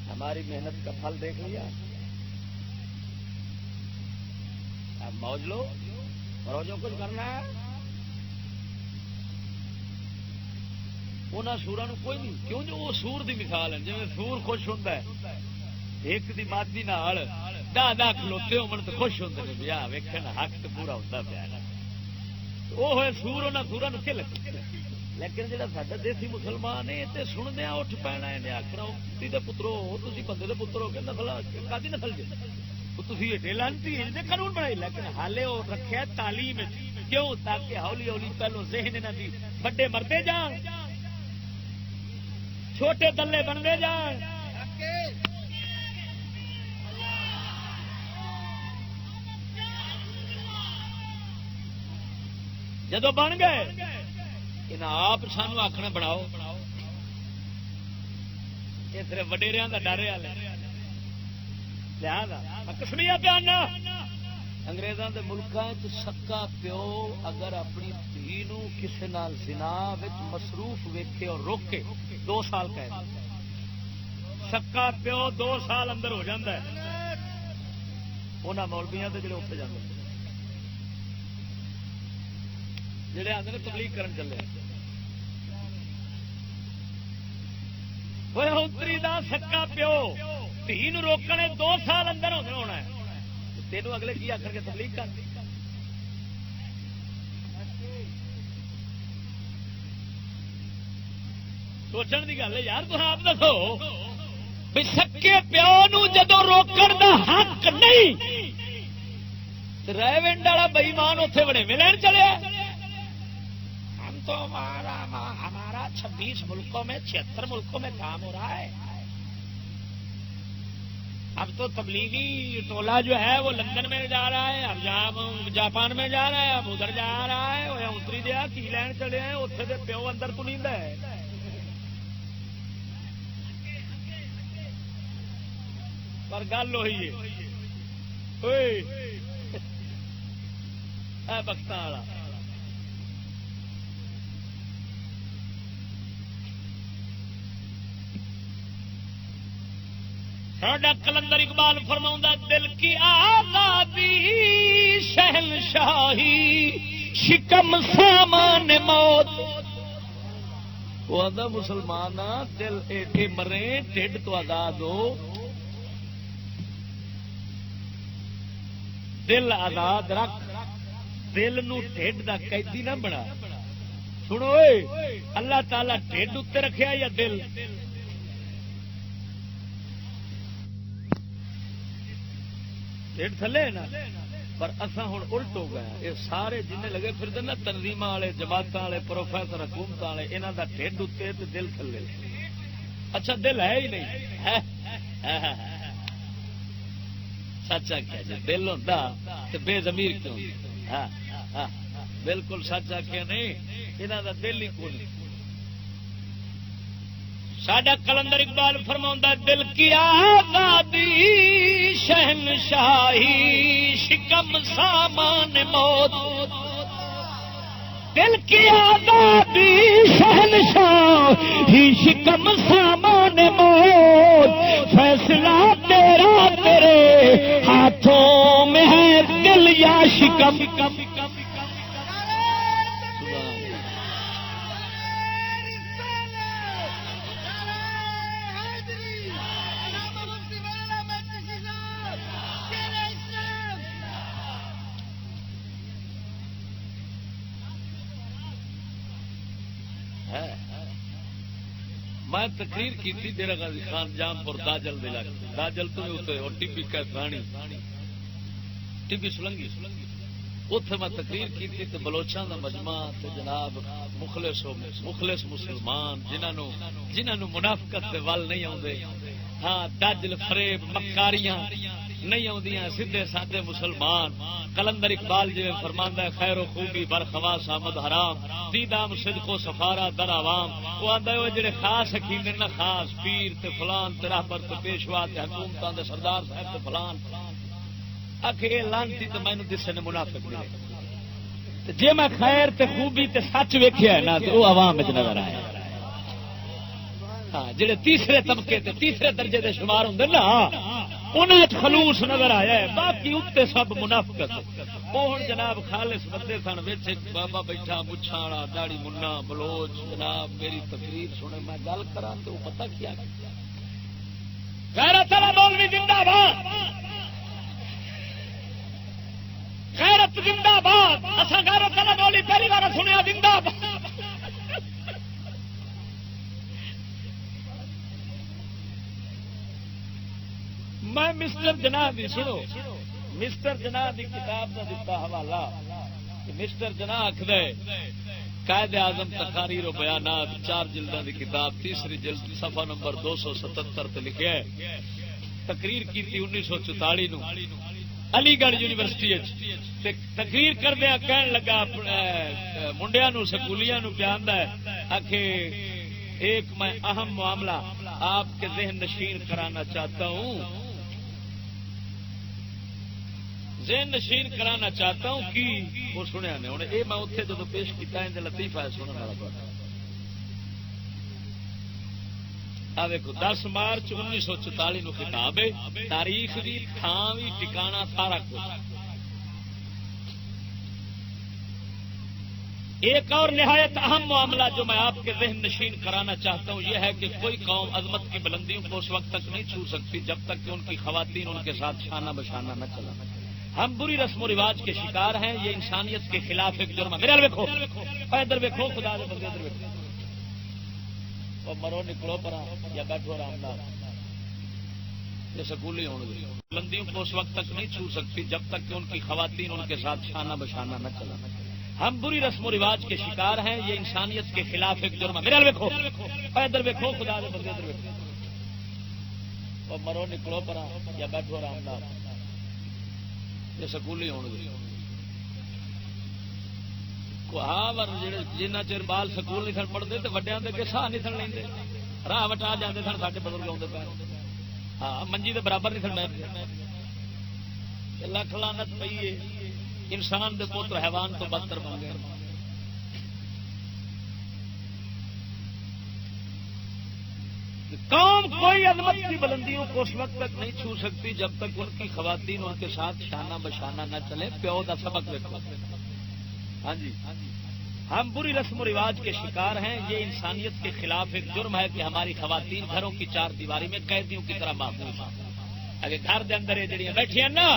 ہماری محنت کا پھل دیکھ لیا اب موج لو روزوں کچھ کرنا ہے انہوں سورا کوئی نہیں کیوں جو وہ سور دی مثال ہے جی سور خوش ہوتا ہے ایک دی مادی نال دہ دہ کھلوتے ہو تو خوش ہوتے ہیں بھی آ ویکھن حق تو پورا ہوتا پیا وہ ہوئے سور انہیں سورا نو کھل لیکن جہاں ساڈا دیسی مسلمان ہے تو سندیا اٹھ پینا انہیں آخنا کتی کے پترو تھی بندے کے پترو کہ نسل کدی نسل جی تھی ایڈے لانتی قانون بنائی لیکن حالے وہ رکھا تعلیم کیوں تاکہ ہولی ہولی پہلو ذہن انہوں کی بڑے مرتے جان چھوٹے دلے بنتے جان جدو بن گئے آپ سانو آخنا بناؤ یہ صرف وڈیریا کا ڈر کسمیا پیانا انگریزوں کے ملکوں سکا پیو اگر اپنی دھی کسی نال زنا مصروف ویکھے اور روکے 2 سال قید سکا پیو 2 سال اندر ہو جاتا ہے انہوں مولویاں سے جڑے اتنے جاتے جڑے آتے ہیں تبلیغ کرن چلے اتری دا سکا پیو دھی روکنے 2 سال اندر ہونا ہے تینوں اگلے کی آخر کے تبلیغ کر سوچن کی گل ہے یار تو آپ دسو بھی سکے پیو نو جدو روکن دا حق نہیں ریونڈ والا بئیمان اتنے بڑے میں لین چلے ہم تو ہمارا 26 ملکوں میں 76 ملکوں میں کام ہو رہا ہے اب تو تبلیغی ٹولہ جو ہے وہ لندن میں جا رہا ہے اب جہاں جاپان میں جا رہا ہے اب ادھر جا رہا ہے وہ اتری دیا کی لین چلے ہیں اتنے کے پیو اندر تو نہیں ہے پر گل وہی ہے بخت والا ساڈا کلندر اقبال فرماؤں دل کی آزادی شکم سامان موت. وہ آدھا مسلمان دل ایٹے مرے ٹھڈ تو آزاد ہو. دل آزاد رکھ، دل نو ٹھڈ دا قیدی نہ بنا. سنو اللہ تعالی ٹھڈ اتنے رکھیا یا دل؟ ٹھڈ تھلے نا. پر اصا ہوں الٹ ہو گیا. یہ سارے جن لگے پھرتے نا تنظیم والے، جماعت والے، پروفیسر، حکومت والے، یہاں کا ٹھڈ اتنے تو دل تھلے. اچھا دل ہے ہی نہیں. سچ آخیا جی دل ہوتا تو بے ضمیر کیوں؟ بالکل سچ آخیا نہیں، یہاں کا دل ہی کون. ساڈا کلندر اقبال فرماؤں دل کی آزادی شہنشاہی شکم سامان موت. دل کی آزادی شہنشاہی شکم سامان موت. فیصلہ تیرا تیرے ہاتھوں میں ہے دل یا شکم. میں تقریر کی تھی ڈیرا غازی خان جامپور داجل دے علاقے. داجل تو اتنے اور ٹی بی کیسانی ٹی بی سلنگی اتے میں تقریر کی تھی. تو بلوچاں دا مجمع تے جناب مخلص مسلمان جنہوں منافقت دے ول نہیں آتے. ہاں دجل فریب مکاریاں نہیں آدیاں. سیدھے سادے مسلمان. کلندر اقبال جی فرماندا ہے خیر و خوبی برخواس آمد حرام دیدام صدق و سفارا در عوام. وہ آندا ہے جڑے خاص حکیم نے نا خاص پیر تے فلان تے راہبر تے پیشوا تے حکومتاں دے سردار صاحب تے فلان اکھے لانتی تے مینوں دسے نے منافق ملے. تے جے میں خیر تے خوبی تے سچ ویکھیا ہے نا تے او عوام وچ نظر آیا. ہاں جڑے تیسرے طبقے تے تیسرے درجے دے شمار ہوندے نا انہیں خلوص نظر آیا ہے. باقی اتنے سب منافقت. وہ ہوں جناب خالص بندے سن. بچ بابا بیٹھا مچھاں والا داڑی منا بلوچ جناب میری تقریر سنے میں گل کرا تو پتا کیا غیرت والا مولوی زندہ باد، غیرت زندہ باد. اصا غیرت والا مولوی پہلی بار سنیا زندہ باد. میں مسٹر جناح دی سنو مسٹر جناح دی کتاب کا دتا حوالہ. مسٹر جناح آخد قائد اعظم تقاریر و بیانات 4 جلدوں کی کتاب تیسری جلد صفحہ نمبر 277 تے لکھا ہے. تقریر کی 1944 نو علی گڑھ یونیورسٹی تقریر کردیا کہن لگا منڈیا نو سکولیاں نو پیاندا ہے آخے ایک میں اہم معاملہ آپ کے ذہن نشین کرانا چاہتا ہوں، ذہن نشین کرانا چاہتا ہوں کہ وہ سنیا نے ہوں یہ میں اتنے جب پیش کیا ہے لطیفہ ہے سننے والا. آ دیکھو 10 مارچ 1944 نو کتاب ہے. تاریخ بھی تھان بھی ٹکانا سارا کچھ. ایک اور نہایت اہم معاملہ جو میں آپ کے ذہن نشین کرانا چاہتا ہوں یہ ہے کہ کوئی قوم عظمت کی بلندیوں کو اس وقت تک نہیں چھو سکتی جب تک کہ ان کی خواتین ان کے ساتھ شانہ بشانہ نہ چلا. ہم بری رسم و رواج کے شکار ہیں. یہ انسانیت کے خلاف ایک جرم ہے. میرے ویکھو ادھر ویکھو خدا دے بندے ادھر ویکھو. اور مرو نکلو پر یا بیٹھو آرام نال. یہ سکولی ہون گے بلندیوں کو اس وقت تک نہیں چھو سکتی جب تک کہ ان کی خواتین ان کے ساتھ شانہ بشانہ نہ چلا. ہم بری رسم و رواج کے شکار ہیں. یہ انسانیت کے خلاف ایک جرم ہے. میرے ویکھو ادھر ویکھو خدا دے بندے ادھر ویکھو. اور مرو نکلو پر یا بیٹھو آرام نال. یہ سکولی ہون گے جنہ چر بال سکول نہیں سن پڑھتے تو وڈیا کے ساہ نہیں سن لیں. راہ وٹا جاتے سن سارے بزرگ آتے پے. ہاں منجی کے برابر نہیں سن بیٹھتے. لکھ لعنت پئی ہے. انسان دے پتر حیوان تو بدتر بن گئے. قوم کوئی عظمت کی بلندیوں کو اس وقت تک نہیں چھو سکتی جب تک ان کی خواتین ان کے ساتھ شانہ بشانہ نہ چلے. پیو دا سبق دیکھو ہاں جی ہم بری رسم و رواج کے شکار ہیں. یہ انسانیت کے خلاف ایک جرم ہے کہ ہماری خواتین گھروں کی چار دیواری میں قیدیوں کی طرح محفوظ ہیں. اگر گھر دے اندر یہ جڑیاں بیٹھی ہیں نا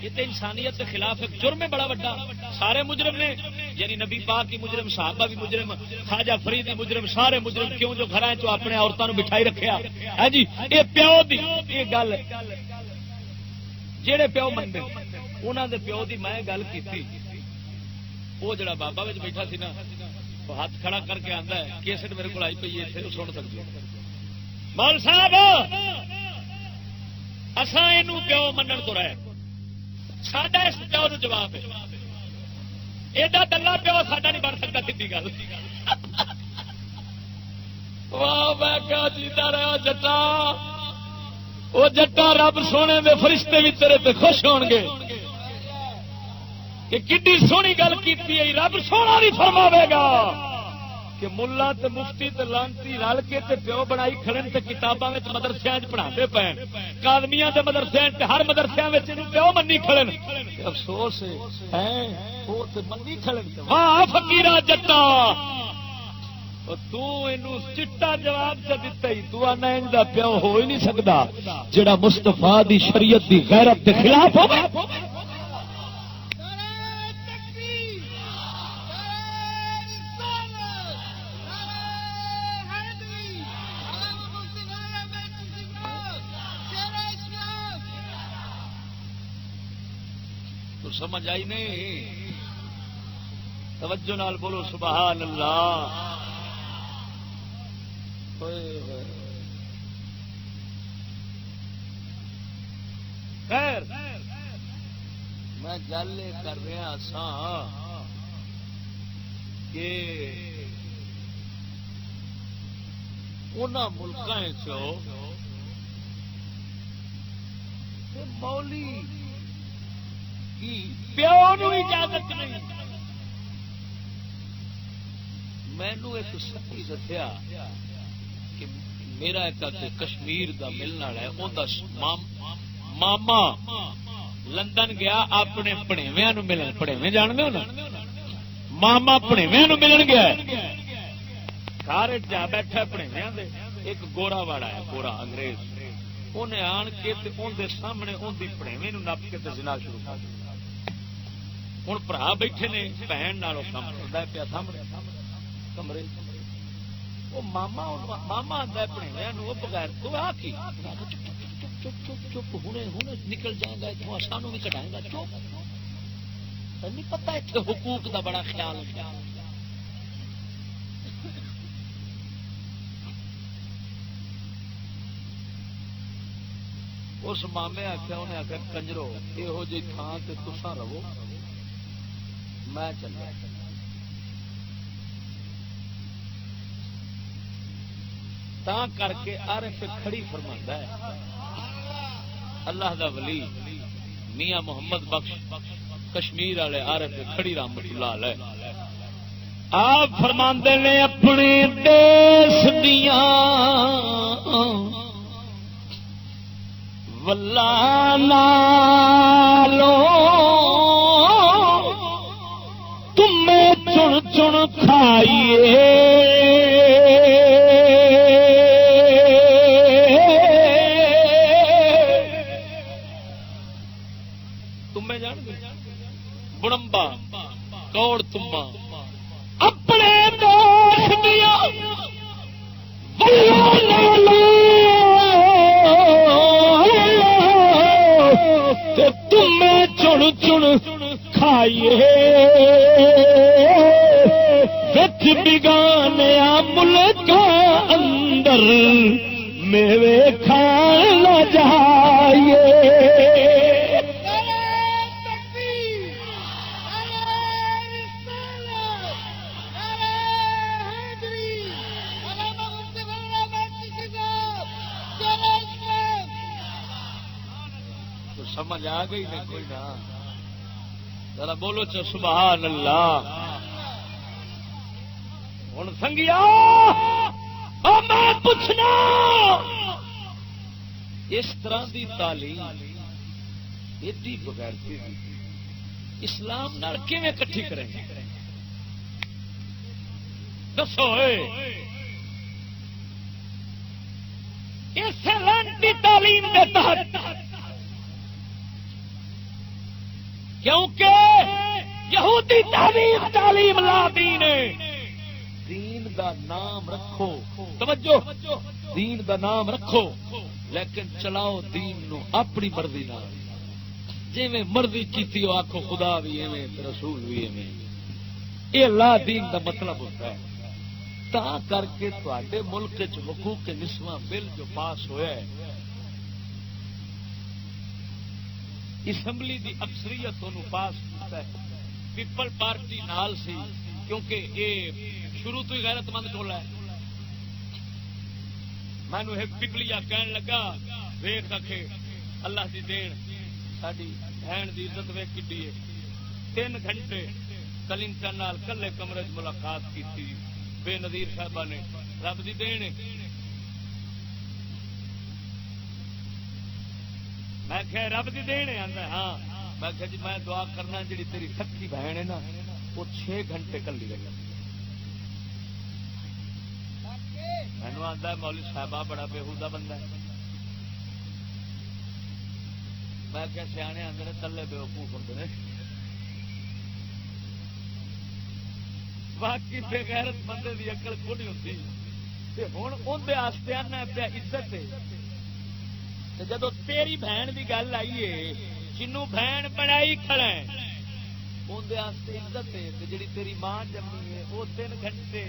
یہ تو انسانیت کے خلاف ایک جرم ہے بڑا بڑا. سارے مجرم نے یعنی نبی پاک کی مجرم صحابہ بھی مجرم خواجہ فرید مجرم سارے مجرم کیوں جو گھر چ اپنے عورتوں بٹھائی رکھیا ہے جی. یہ پیو دی یہ گل جہے پیو منگے انہوں دے پیو دی میں گل کی وہ جڑا بابا وچ بیٹھا سی نا وہ ہاتھ کھڑا کر کے آتا ہے کیسٹ میرے کو آئی پی ہے سن سکتے مول صاحب اساں یہ پیو منن تو رہے ساڈا اس پیو نو جواب ہے ایڈا دلہ پیو ساڈا نہیں بن سکتا. سیدھی گل واہ میں کیا جیتا رہا جٹا وہ جٹا رب سونے دے فرشتے بھی تیرے تے خوش ہون گے کہ کڈی سونی گل کیتی ہے. رب سونا نہیں فرماوے گا کہ ملا تے مفتی تے لانتی رل کے تے پیو بنائی کھڑن تے کتاباں وچ مدرسیاں وچ پڑھاندے پئے کادمیاں دے مدرسیاں تے ہر مدرسیاں وچ اینو پیو منی کھڑن. افسوس ہے او تے منی کھڑن. واہ فقیرا جٹا تو اینو چٹا جواب تے دتا ہی تو انا ان دا پیو ہو ہی نہیں سکدا جڑا مصطفی دی شریعت دی غیرت دے خلاف ہوے. سمجھ آئی نہیں؟ توجہ نال بولو سبحان اللہ. خیر میں گل کر رہا سا کہ انہاں ملکاں مولی پیو نو اجازت نہیں. مینو ایک سچی دسیا کہ میرا ایک کشمیر دا ملنا ہے ماما لندن گیا اپنے پڑھیویاں نو ملن. پڑھیویں جان دے نا ماما پڑھیویاں نو ملن گیا سارے جا بیٹھا پڑھیویاں دے. ایک گورا واڑا ہے گورا انگریز انہیں آن کے اندر سامنے اندی پڑھیویں نو نپ کے زنا شروع کر دیا. ہوں برا بیٹھے نے بہن کام کرتا پیا سامنے کمرے وہ ماما ماما آتا ہے پڑھیویں وہ بغیر تو آ کی چپ چپ چپ ہوں نکل جائے گا اتوں سانو بھی کٹائے گا. چپ نہیں پتا اتنے حقوق دا بڑا خیال ہے. اس مامے آخیا انہیں آخیا کنجرو یہو جی تھان سے تسا رہو میں چلیا. تا کر کے عارف کھڑی فرماندا ہے اللہ دا ولی میاں محمد بخش کشمیر والے عارف کھڑی رحمت اللہ علیہ آپ فرماندے نے اپنے دیس دیاں واللہ نالو تمہیں چن چن کھائیے تمہیں جان گے بڑمبا کوڑ تما اپنے دوست دیا تمہیں چن چن کھائیے بچ بگانیا ملک اندر میوے کھان نہ جائیے. سمجھ آ گئی نہیں کوئی نہ ذرا بولو چ سبحان اللہ. ہوں سنگیا میں پوچھنا اس طرح دی تعلیم ایڈی بغیرتی اسلام نال کیویں کٹھی کریں گے؟ دسو اس لانتی تعلیم کے تحت، کیونکہ یہودی تعلیم لا دین دین دا نام رکھو، توجہ، دین دا نام رکھو لیکن چلاؤ دین نو اپنی مرضی نال، جی مرضی کیتی ہو آخو خدا بھی ایویں رسول بھی ایویں، یہ لا دین دا مطلب ہوتا ہے۔ تا کر کے تے ملک حقوق نسواں بل جو پاس ہوا ہے، اسمبلی دی اکثریت پاس کیتا ہے، پیپل پارٹی نال سی، کیونکہ یہ شروع تو ہی غیرت مند ٹولا ہے۔ مینو ایک پگلیا کہن لگا ویخ رکھے اللہ دی دین، ساری بہن دی عزت ویخ کی 3 گھنٹے کلنٹن نال کلے کمرے چ ملاقات کی بے نظیر صاحبہ نے، رب دی دین۔ میں کہ رب دی دین ہے، آندا ہاں۔ میں کہ جی میں دعا کرنا جڑی تیری سکی بہن ہے نا وہ 6 گھنٹے کلی رہی۔ مینو آتا ہے مولوی صاحبہ بڑا بےحودہ بندہ ہے۔ میں کہ سیانے آتے ہیں تلے بےوقوف ہوتے ہیں، باقی بے غیرت بندے کی اکل کو نہیں ہوتی۔ ہوں اندر آنا پیا عزت، جدو تیری بہن کی گل آئی ہے جنوں بہن بنائی کھڑا ہے اندر عزت ہے، جی تیری ماں جمی ہے وہ 3 گھنٹے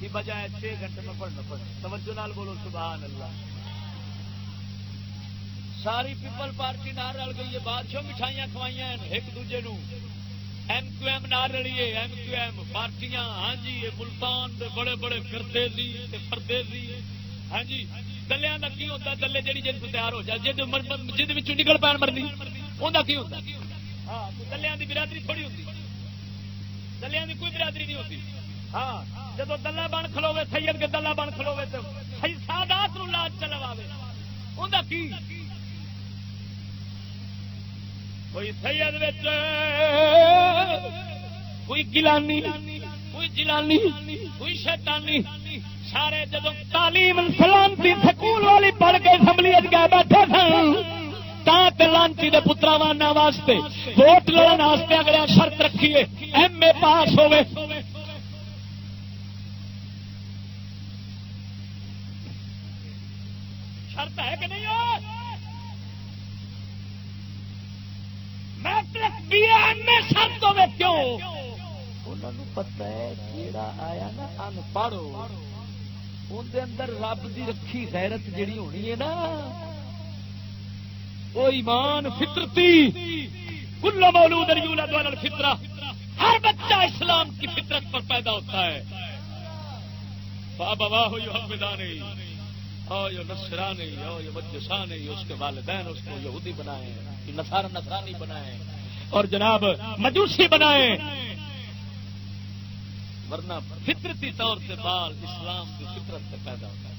کی بجائے 6 گھنٹے میں پڑھنا پڑنا۔ توجہ نال بولو سبحان اللہ۔ ساری پیپل پارٹی نہ رل گئی ہے، بادشاہ مٹھائیاں کھوائیاں ایک دوجے نو، ایم کیو ایم نہ رلی ہے، ایم کیو ایم پارٹیاں، ہاں جی یہ ملتان دے بڑے بڑے پردیسی پردیسی، ہاں جی دلیا کا کی ہوتا، دلے جہی جن تیار ہو جائے جی نکل پین مرضی انہیں کی ہوتا۔ ہاں دلیا کی برادری تھوڑی ہوتی، دلیا کی کوئی برادری نہیں ہوتی۔ ہاں جب دلہ بن کھلوے سید کے دلہ بن کھلوے تو سادات نو لاج چلواوے انہیں کی، کوئی سید وچ کوئی گیلانی کوئی جیلانی کوئی شیطانی، سارے جدو تعلیم سلامتی سکول والی پڑھ کے اسمبلی گئے بیٹھے سن، لانچی کے پترا وانا واسطے ووٹ لڑن واسطے اگلے شرط رکھیے ایم اے پاس ہوئے۔ شرط ہے کہ نہیں ہو؟ میٹرک بی اے ایم اے شرط ہوے کیوں؟ انہوں نے پتہ ہے جیڑا آیا نا ان پڑھو اندر اندر رب دی رکھی غیرت جڑی ہونی ہے نا، وہ ایمان فطرتی، کل مولود یولد علی الفطرہ، ہر بچہ اسلام کی فطرت پر پیدا ہوتا ہے۔ فابواہ یحودانہ او نصرانی او مجوسانی، اس کے والدین اس کو یہودی بنائے، نصرانی بنائے اور جناب مجوسی بنائے، ورنہ فطرتی طور سے بال اسلام کی فطرت سے پیدا ہوتا ہے،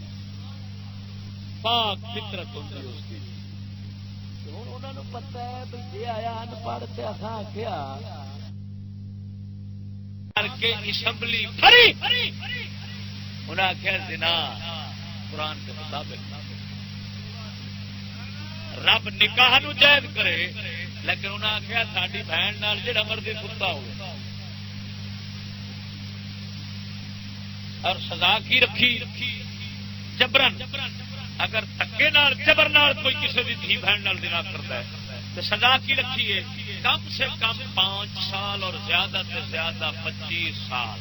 پاک فطرت ہوتی ہے اس کی۔ انہوں نے پتا ہے بھائی یہ آیا ان پڑھ کے اصا آخیا کے اسمبلی انہیں آخیا زنا قرآن کے مطابق رب نکاح نو جائز کرے، لیکن انہیں آخیا ساری بہن نال جہاں مرضی کتا ہو، اور سزا کی رکھی جبرن، اگر دھکے نال جبر نال کوئی کسی بھی دھی بہن نال زنا کرتا ہے تو سزا کی رکھی ہے کم سے کم 5 سال اور زیادہ سے زیادہ 25 سال،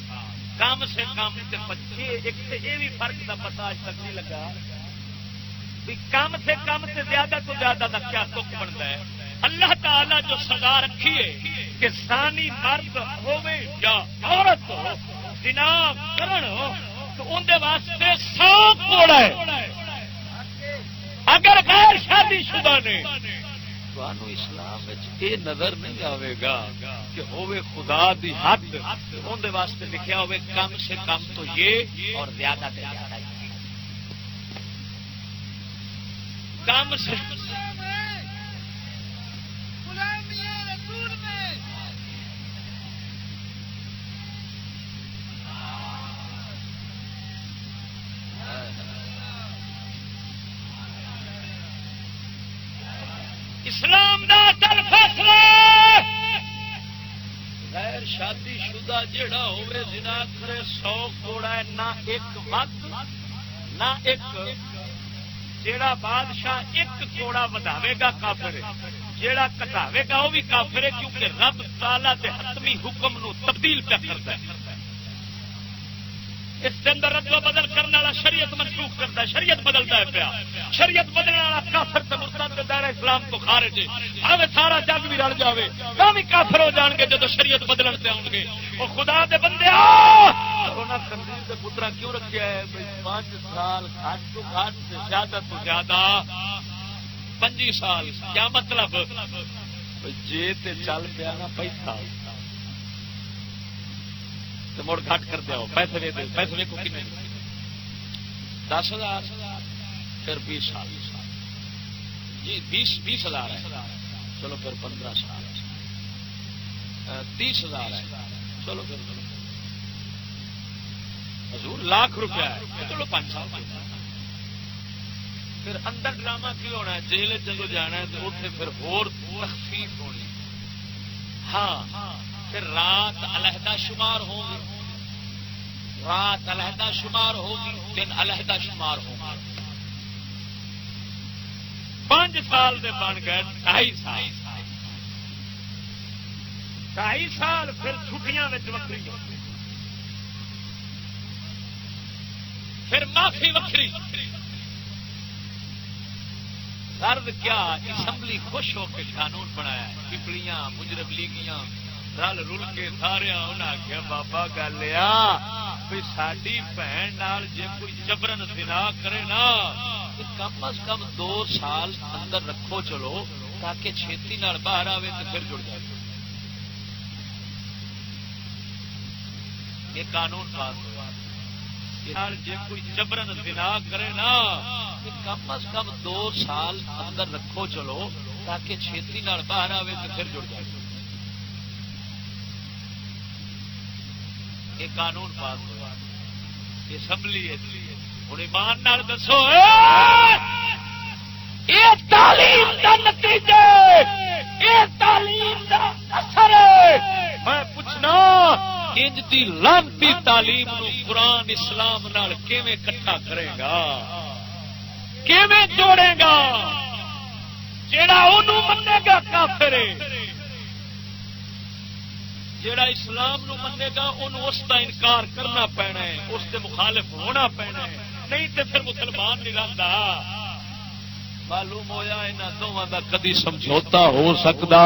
کم سے کم 25۔ ایک تو یہ بھی فرق کا پتا آج تک نہیں لگا بھی کم سے کم سے زیادہ تو زیادہ کا کیا تک بنتا ہے۔ اللہ تعالی جو سزا رکھی ہے کہ ثانی مرد ہوے یا عورت ہو زنا کرن تو اندر واسطے 100 کوڑا ہے، اگر غیر شادی شدہ نے تو اسلام یہ نظر نہیں آئے گا کہ ہوے خدا دی حد، اندر واسطے لکھیا ہوے کم سے کم تو یہ اور زیادہ سے زیادہ کم سے رکھ لے غیر شادی شدہ جڑا ہوئے زنا کرے 100 کوڑا ہے، نہ ایک وقت نہ ایک جیڑا بادشاہ ایک کوڑا وداوے گا کافر ہے، جیڑا کٹاوے گا وہ بھی کافر ہے، کیونکہ رب تعالیٰ دے حتمی حکم نو تبدیل پہ کرتا ہے۔ اس کے اندر رد و بدل کرنے والا شریعت منسوخ کرتا ہے، شریعت بدلتا ہے پیا، شریعت بدلنے والا کافر تے مرتد تے دائرہ اسلام تو خارج ہے، آوے سارا جگ بھی رل جاوے تا بھی کافر ہو جان گے جدو شریعت بدلن تے آؤ گے۔ وہ خدا دے بندے انہاں خنزیر دے پترا کیوں رکھیا ہے؟ 5 سال گھٹ تو گھٹ زیادہ تو زیادہ 25 سال، کیا مطلب؟ جے تے چل پیا نا پیسہ تو مڑ گھٹ کر دیا پیسے دے، پیسے دیکھو کتنے 10,000 پھر 20 سال جی 20,000 ہے، چلو پھر 15 سال 30,000 ہے، چلو پھر حضور لاکھ روپیہ ہے، چلو 5 سال پھر اندر ڈرامہ کی ہونا ہے، جیل جدو جانا ہے تو اتنے پھر ہور تخفیف ہونی، ہاں پھر رات علیحدہ شمار ہوگی، رات علیحدہ شمار ہوگی، دن علیحدہ شمار ہوگا۔ 5 سال دے بن گئے 2.5 سال، 2.5 سال پھر چھٹیاں وکری، پھر معافی وکری۔ غرض کیا اسمبلی خوش ہو کے قانون بنایا، پپلیاں مجرم لیگیاں رل رل کے سارے انہیں آخیا بابا گل کوئی ساری بھن نال جے کوئی جبرن زنا کرے نا کم از کم 2 سال اندر رکھو چلو تاکہ چھیتی نال باہر آئے تو پھر جڑ جائے۔ یہ قانون پاس ہوا، جے کوئی جبرن زنا کرے نا کم از کم 2 سال اندر رکھو چلو تاکہ چھیتی نال باہر آئے تو پھر جڑ جائے۔ یہ قانون پاس ہوا، اسمبلی ہوں ایمان نال دسو یہ تعلیم دا نتیجہ، یہ تعلیم دا اثر ہے۔ میں پوچھنا انج دی لانتی تعلیم نو قرآن اسلام نال کیویں کٹھا کرے گا، کیویں جوڑے گا؟ جیڑا اونوں منے گا کافر ہے، جیڑا اسلام نو منے گا انہوں اس کا انکار کرنا پینا ہے، اس کے مخالف ہونا پینا ہے، نہیں تو پھر مسلمان نہیں رہتا۔ معلوم ہویا انہاں دونوں دا کدی سمجھوتا ہو سکتا؟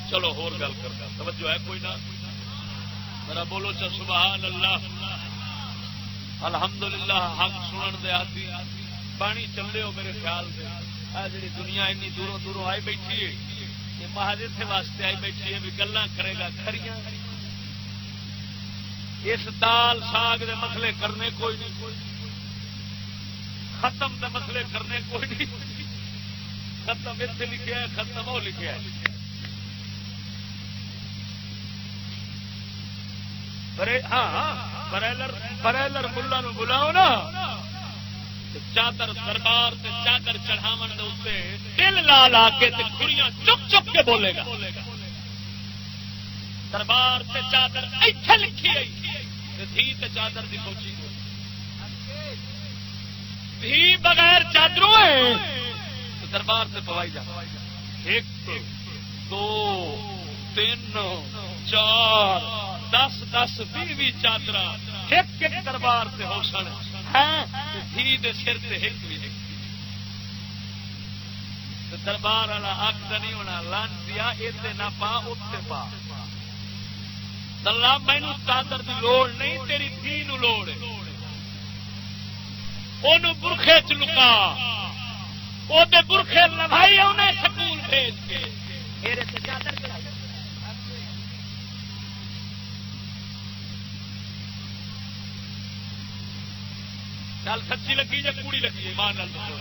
چلو ہور گل کرنا، توجہ ہے کوئی نہ؟ ذرا بولو چا سبحان اللہ، الحمدللہ۔ حق سنن دے آتی پانی چلے ہو میرے خیال سے، آ جڑی دنیا انی دوروں دوروں آئی بیٹھی ہے یہ محض اتنے واسطے آئی بیٹھی ہے بھی گلاں کرے گا کھریاں، اس دال ساگ دے مسئلے کرنے کوئی نہیں، ختم دے مسئلے کرنے کوئی نہیں، ختم اتنے لکھا ہے ختم وہ لکھا ہے۔ ہاں برائلر ملا نو بلاؤ نا چادر دربار سے چادر چڑھاو دل لا لا کے کڑیاں چپ چپ کے بولے گا، دربار سے چادر ایتھے لکھی آئی دھی تے چادر دی پوچھی دھی بغیر چادروں تو دربار سے پوائی جا 1 2 3 4 10 10 20 چادر ایک ایک دربار سے ہو سن دھی دے سر سے ایک بھی دربار والا حق نہیں ہونا لان دیا اتنے نہ پا اتنے پا اللہ مینو چادر کی لوڑ نہیں تیری دھی نو لوڑ انہوں برخے چ لکا وہ برخے لبائی انہیں سکول بھیج کے میرے سے چادر چڑھائی گل سچی لگی یا کوڑی لگی ایمان نال دسو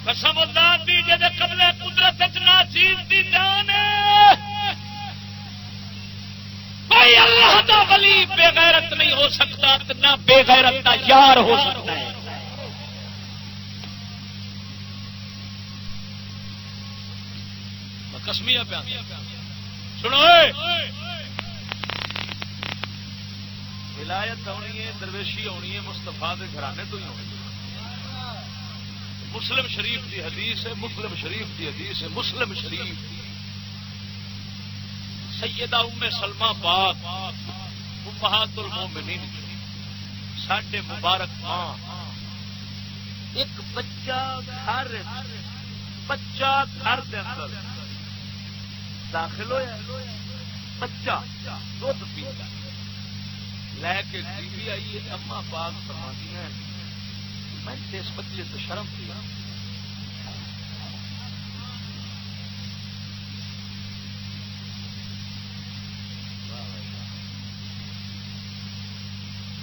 قسم اللہ دی جے قبل قدرت نہ چیز دی جان کوئی اللہ دا ولی بے غیرت نہیں ہو سکتا نہ بے غیرت دا یار ہو سکتا ہے قسمیاں پہ سنو ولایت ہونی ہے درویشی ہونی ہے مستفا کے گھرانے تو ہی ہونی ہے مسلم شریف کی حدیث ہے مسلم شریف کی حدیث ہے مسلم شریف سیدہ ام سلمہ پاک امہات المومنین ساڈے مبارک ماں ایک بچہ گھر دے اندر داخل ہوا بچہ دودھ پیتا لے کے بی بی آئی ہے اما پاک فرماتی ہیں میں اس بچے تو شرم کیا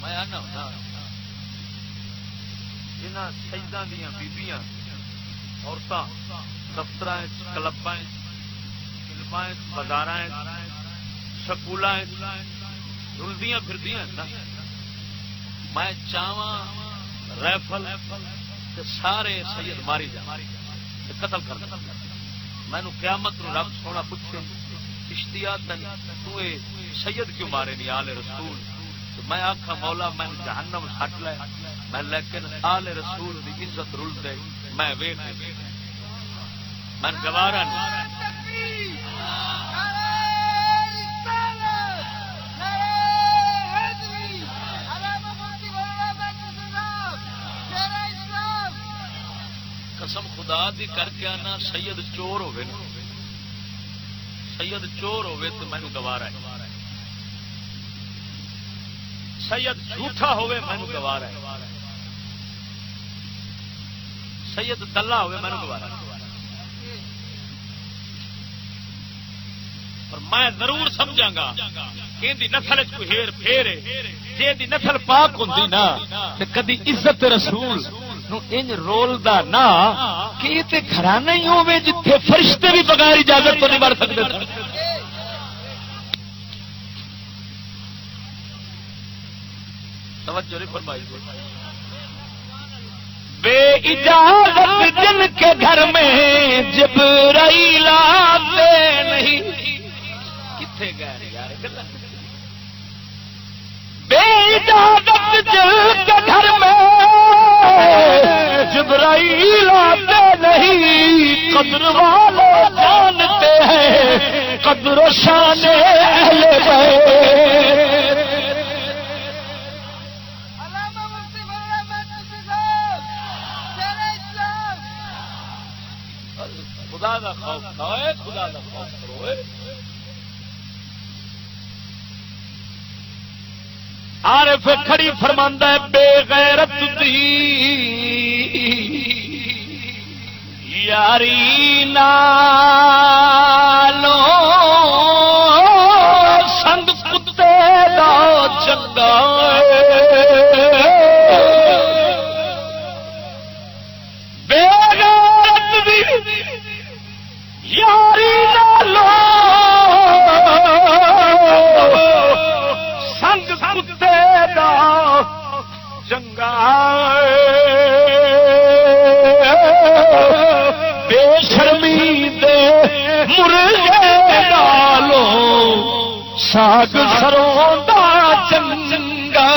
میں آنا ہونا جنہ سجدہ دیا بیبیاں عورتاں دفتر کلب فلم بازار سکول رلدیاں پھردیاں میں چاواں ریفل سارے سید ماری جا قتل کر میں قیامت نو رب سونا پوچھے اشتیا تن تو سید کیوں مارے نہیں آل رسول تو میں آخا مولا میں جہنم سٹ لے میں لیکن آل رسول کی عزت رل دے میں ویخ میں گوارا نہیں قسم خدا دی کر کے آنا سید چور ہوئے نا سید چور ہوئے تو مینو گوارا ہے سید جھوٹا ہوئے مینو گوارا ہے سید دلہ ہوئے مینو گوارا ہے اور میں ضرور سمجھا گا کہ نسل کوئی ہیر پھیر ہے جی نسل پاک ہوتی نا کدی عزت رسول ان رول دا نا کہ تے گھرانا ہی ہوے جتھے فرشتے بھی بغیر اجازت تو نہیں بڑھ سکتے توجہ نہیں فرمائی بے اجازت جن کے گھر میں جبرائیل آتے نہیں کتنے گئے یار بے اجازت جن کے گھر میں جبرائیل آتے نہیں قدر والے جانتے ہیں قدر و شان اہل بیت خدا دا خوف کھائے خدا دا خوف کرو عارف کھڑی فرماندا ہے بے غیرت دی یاری نالو سنگ کتے دا چنگا بے غیرت دی یاری نالو سنگ کتے دا چنگا بے شرمی دے مرغے نالو ساگ سروں دا چنگا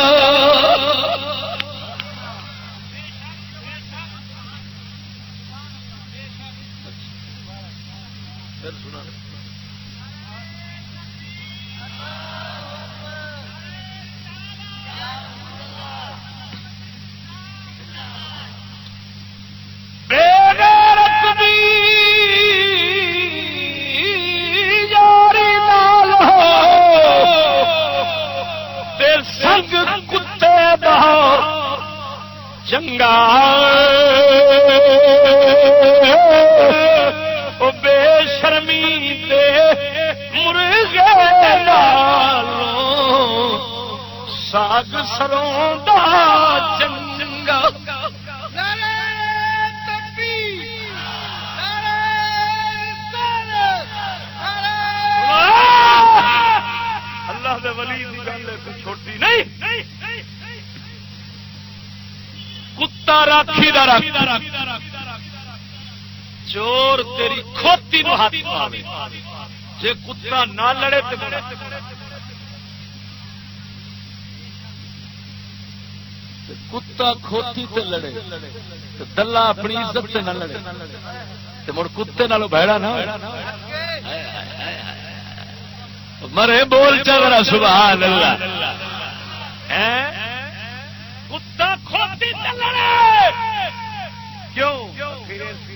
چنگا بے شرمی دے مرغے نالوں ساگ سروں دا چنگا اللہ دے ولی دی گل ہے کوئی چھوٹی نہیں کتا راکھی دا چور تیری کھوتی نو ہاتھ پاوے جے کتا نہ لڑے تے کتا کھوتی تے لڑے تے دلہ اپنی عزت تے نہ لڑے تے مڑ کتے نالوں بھڑا نہ مرے بول چل سبحان اللہ کتا کھوتی تے لڑے کیوں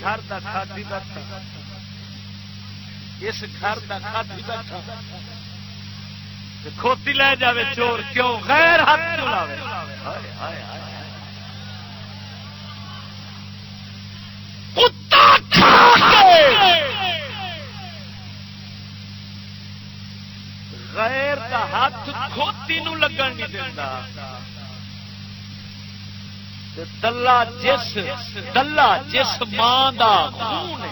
گھر دا کھادی بیٹھا اس گھر دا کھادی بیٹھا کھوتی لے جاوے چور کیوں غیر ہاتھ چلاوے کتا کھا کے غیر دا ہاتھ کھوتی نو لگن نہیں دیتا دلہ جس ماں دا خون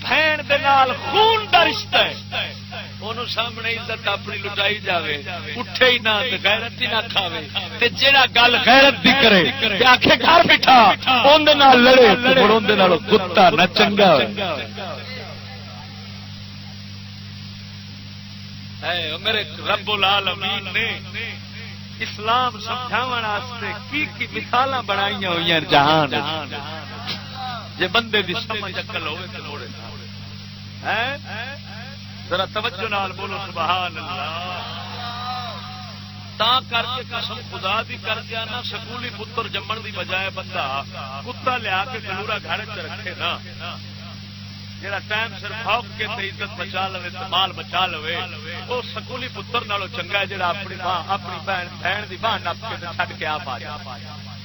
بہن دے نال خون دا رشتہ ہے انہوں سامنے عزت اپنی لٹائی جاوے اٹھے ہی نہ غیرت ہی نہ کھاوے تے جیڑا گل غیرت دی کرے تے آکھے گھر بٹھا اون دے نال لڑے تے اون دے نال کتا نہ چنگا ہوئے اے میرے رب العالمین نے اسلام سمجھاون واسطے کی مثالاں بنائیاں ہوئیاں جہان جے بندے دی سمجھ عقل ہوے تے لوڑے ہیں ذرا توجہ نال بولو سبحان اللہ تا کر کے قسم خدا دی کر کے نا سکولی پتر جمن دی بجائے بندہ کتا لیا کے گلورا گھر چ رکھے نا جڑا ٹائم سر بھوک کے تے عزت بچا لوے تے مال بچا لوے او سکولی پتر نالوں چنگا ہے جڑا اپنی ماں اپنی بہن دی باہ نپ کے چھڈ کے آپ آ جائے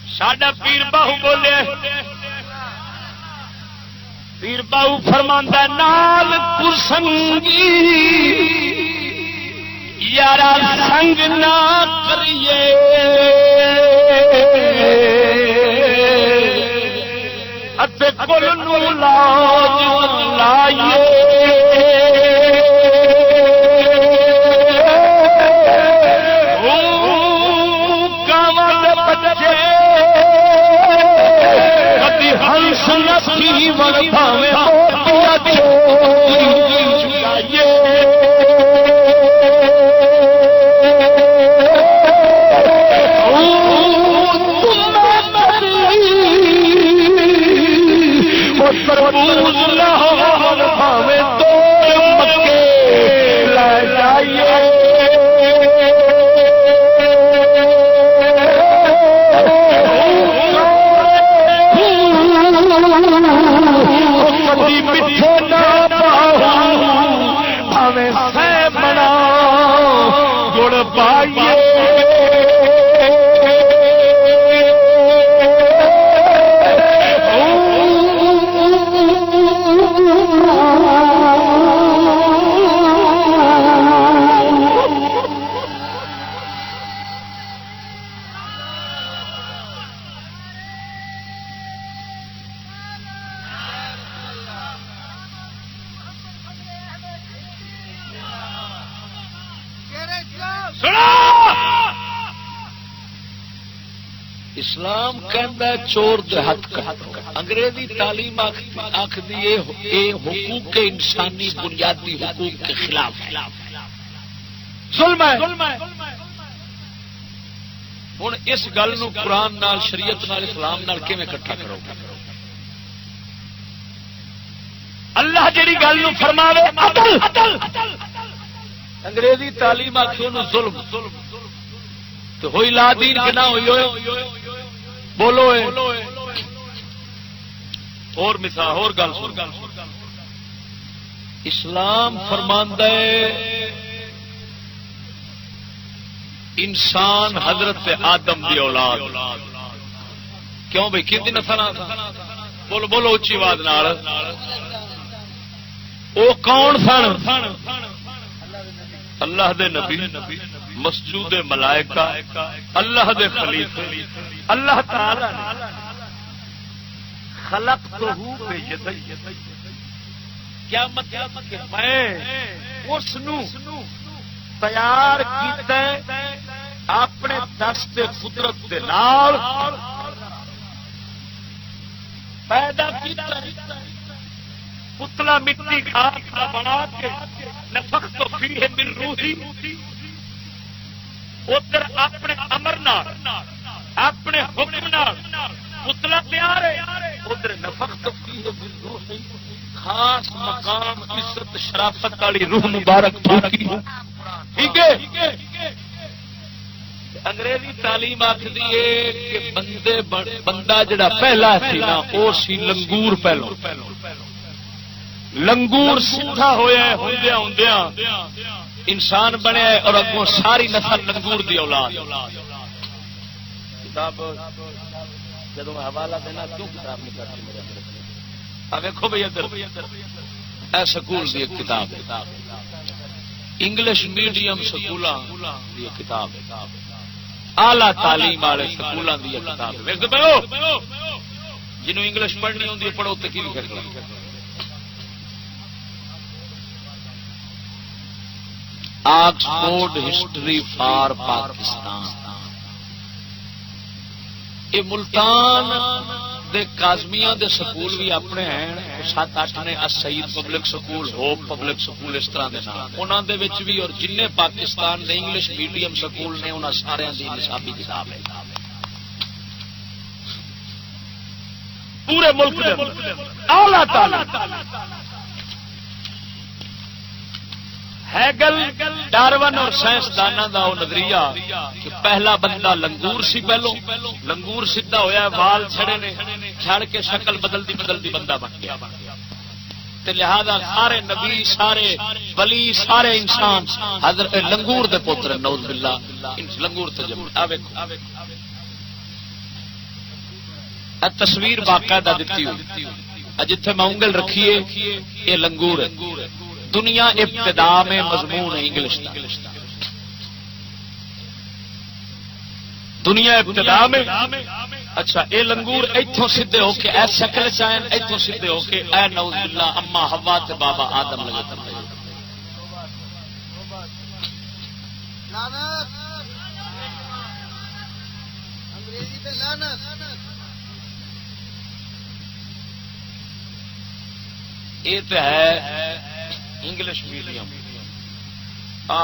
ساڈا پیر باہو بولے پیر باہو فرماندا نال کسنگی یارا سنگ نہ کریے اتے کل نو لاج لائیے ہنس نسی وربھاوے پیا چوری چکائیے تربوز نہ ہو وربھاوے تو مکے لے جائیے بنا گڑ پائیے اسلام کہندا ہے چور دے ہاتھ کٹ انگریزی تعلیم آخدی اے حقوق انسانی بنیادی حقوق کے خلاف ظلم ہے ہن اس گل نو قرآن نال شریعت نال اسلام نال کیویں اکٹھا کرو اللہ جڑی گل نو فرماوے عدل انگریزی تعلیم آخی انہوں ظلم تو ہوئی لا دین کہ نہ ہوئی بولو اور مثال اور گل اسلام فرماندا ہے انسان حضرت آدم دی اولاد کیوں بھائی کی نسل بولو بولو اچھی آواز نال او کون سن اللہ دے نبی مسجود ملائکہ اللہ دے خلیفے اللہ تعالی خلقتہ بیدی، کیا مطلب کہ میں اس نو تیار کیتا اپنے دست قدرت دے نال، پیدا کیتا پتلا مٹی گھاس کا بنا کے، نفخت فیہ من روحی، ادھر اپنے امر نال اپنے حکم نال پتلا تیار ہے، ادھر نفخت فیہ من روحی، خاص مقام عزت شرافت والی روح مبارک پھونکی، ٹھیک ہے۔ انگریزی تعلیم آخری ہے کہ بندہ جڑا پہلا سی نا وہ سی لنگور، پہلو لنگور سیدھا ہویا ہے، ہوندیا ہوندیا انسان بنیا ہے، اور اگوں ساری نسل لنگور دی اولاد۔ کتاب جدو حوالہ دینا کیوں کتاب نہیں کرتی میرے ویکھو بھائی ادھر اے سکول دی ایک کتاب ہے، انگلش میڈیم سکولاں دی ایک کتاب ہے، اعلی تعلیم والے سکولوں کی کتاب ہے، جنہوں انگلش پڑھنی ہوتی ہے پڑھو تو کی لکھا گیا، آکسفورڈ ہسٹری فار پاکستان۔ یہ ملتان دے کاظمیاں دے سکول بھی اپنے ہیں، 7-8 نے، Saeed public school, hope public school, اس طرح دے نام انہاں دے وچ بھی، اور جن پاکستان دے انگلش میڈیم سکول نے انہاں سارے دی نصابی کتاب ہے پورے ملک دے اعلیٰ تعلیم۔ ہیگل، ڈارون اور سائنسدانوں کا وہ نظریہ کہ پہلا بندہ لنگور سی، پہلو لنگور سیدھا ہویا، وال چھڑے نے، چھڑ کے شکل بدلتی بدلتی بندہ بن گیا، لہذا سارے نبی، سارے ولی، سارے انسان حضرت لنگور دے پوتر، نعوذ باللہ لنگور تے جمع۔ تصویر باقاعدہ دیتی ہوئی، جتھے میں انگل رکھیے یہ لنگور ہے۔ دنیا ابتدا میں مضمون ہے انگلش کا، دنیا ابتدا میں۔ اچھا اے لنگور ایتھوں سیدھے ہو کے اے شکل چائن، ایتھوں سیدھے ہو کے اے نعوذ باللہ اما حوا تے بابا آدم لگے کرتے۔ یہ تو ہے انگلش میڈیم،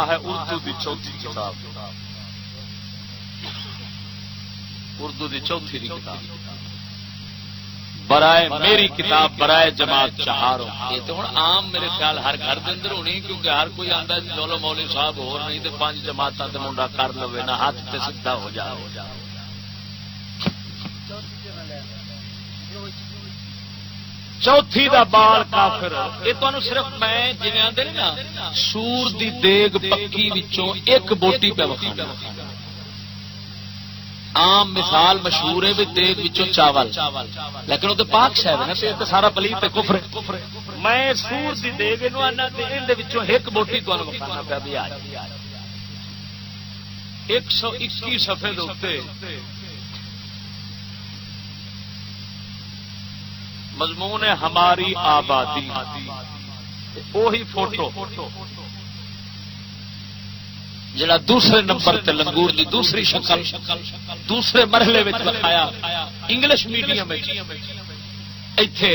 ہے اردو دی چوتھی کتاب، اردو دی چوتھی دی کتاب برائے میری کتاب برائے جماعت چہاروں۔ یہ تو ہوں عام میرے خیال ہر گھر کے اندر ہونی، کیونکہ ہر کوئی آتا چلو مولوی صاحب ہو نہیں تو 5 جماعتوں سے منڈا کر لو نا، ہاتھ سے سیدھا ہو جائے۔ چوتھی دا بال کافر، یہ تمہیں صرف میں جی آدھے نا سور دی دیگ پکی وچوں ایک بوٹی پہ وکھانا۔ عام مثال مشہور ہے بھی دیگ وچوں چاول، لیکن وہ تو پاک شاید ہے نا، تو سارا پلیت ہے، کفر۔ میں سور دی دیگ نو آنا تے ان دے وچوں ایک بوٹی تمہیں وکھانا پیا بھی آ 121 صفحے دے اوتے مضمون ہے ہماری آبادی، وہی فوٹو جڑا دوسرے نمبر تے لنگور دی دوسری شکل دوسرے مرحلے میں دکھایا انگلش میڈیم ایتھے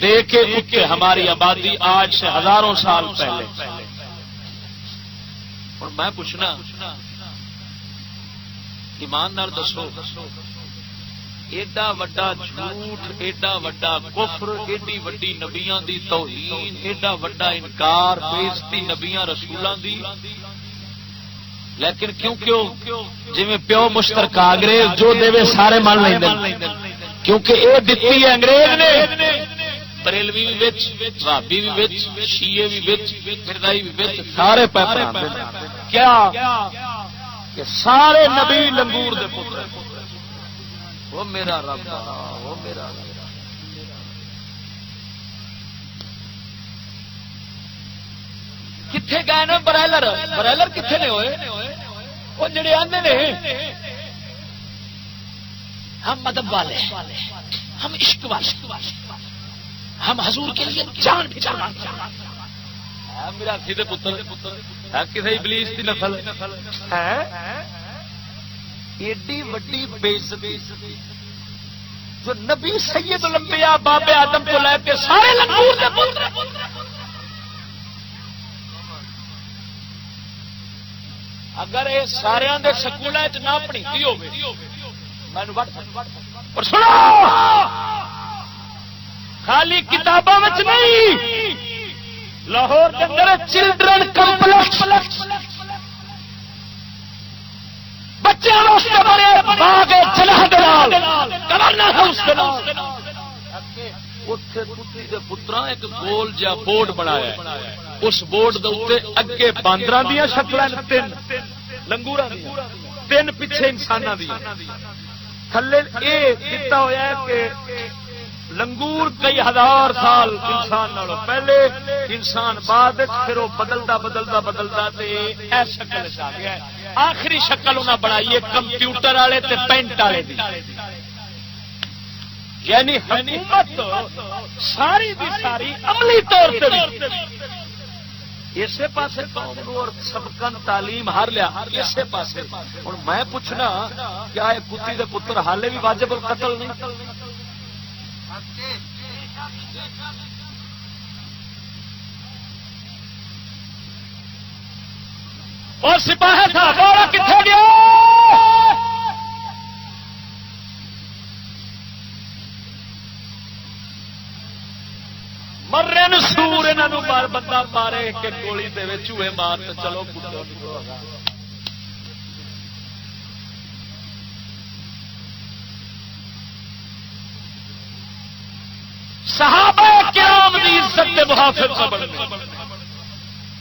دے کے اٹھے ہماری آبادی آج سے ہزاروں سال پہلے۔ اور میں پوچھنا ایماندار دسو، ایڈا وڈا جھوٹ، ایڈا وڈا کفر، ایڈی وڈی نبیاں دی توہین، ایڈا وڈا انکار، بےزتی نبیاں رسولاں دی، لیکن کیونکہ جی پیو مشترکہ انگریز جو دے سارے مان لیں، کیونکہ یہ دتی ہے انگریز نے، بریلوی بھی وچ، بھابی بھی وچ، شیعہ بھی وچ، مردائی بھی وچ، سارے پیپر کیا کہ سارے نبی لنگور دے پتر۔ وہ میرا رب، وہ میرا رب۔ کتنے گئے نا برائلر؟ برائلر کتنے نے ہوئے؟ وہ جڑے آندے نے ہم مذہب والے، ہم عشق والے، ہم حضور کے لیے جان بھی قربان کریں۔ میرا سیدھے پتر کسی ابلیس کی نسل ہے ایڈی وڈی بے عزتی جو نبی سید الانبیاء باب آدم کو لے کے سارے لنگور دے پتر، اگر یہ سارے دے سکولوں نہ پڑھتی ہو خالی کتابوں میں نہیں، لاہور کے اندر چلڈرن کمپلیکس بچے باغ جناح گورنر ہاؤس پترا ایک گول جا بورڈ بنایا ہے، اس بورڈ دے اگے باندر دیا شکل تین لنگور تین پیچھے انسان دیا تھلے یہ دتا ہوا ہے کہ لنگور کئی ہزار سال انسان نالوں پہلے، انسان بعد پھر وہ بدلتا بدلتا بدلتا اے شکل آ گیا ہے۔ آخری شکل انہیں بنائی ہے کمپیوٹر والے تے پینٹ والے دی، یعنی حکومت ساری دی ساری عملی طور پہ اسی پاسے قوم اور سبقن تعلیم ہار لیا اسی پاسے۔ ہوں میں پوچھنا کیا یہ کتی دے پتر حالے بھی واجب القتل نہیں؟ اور سپاہی تھا بولا کتنے گیا؟ مرے ن سور انہوں مار بندہ مارے کہ گولی دے چوہے مار تو چلو صحابہ کرام دی عزت کے محافظ بننے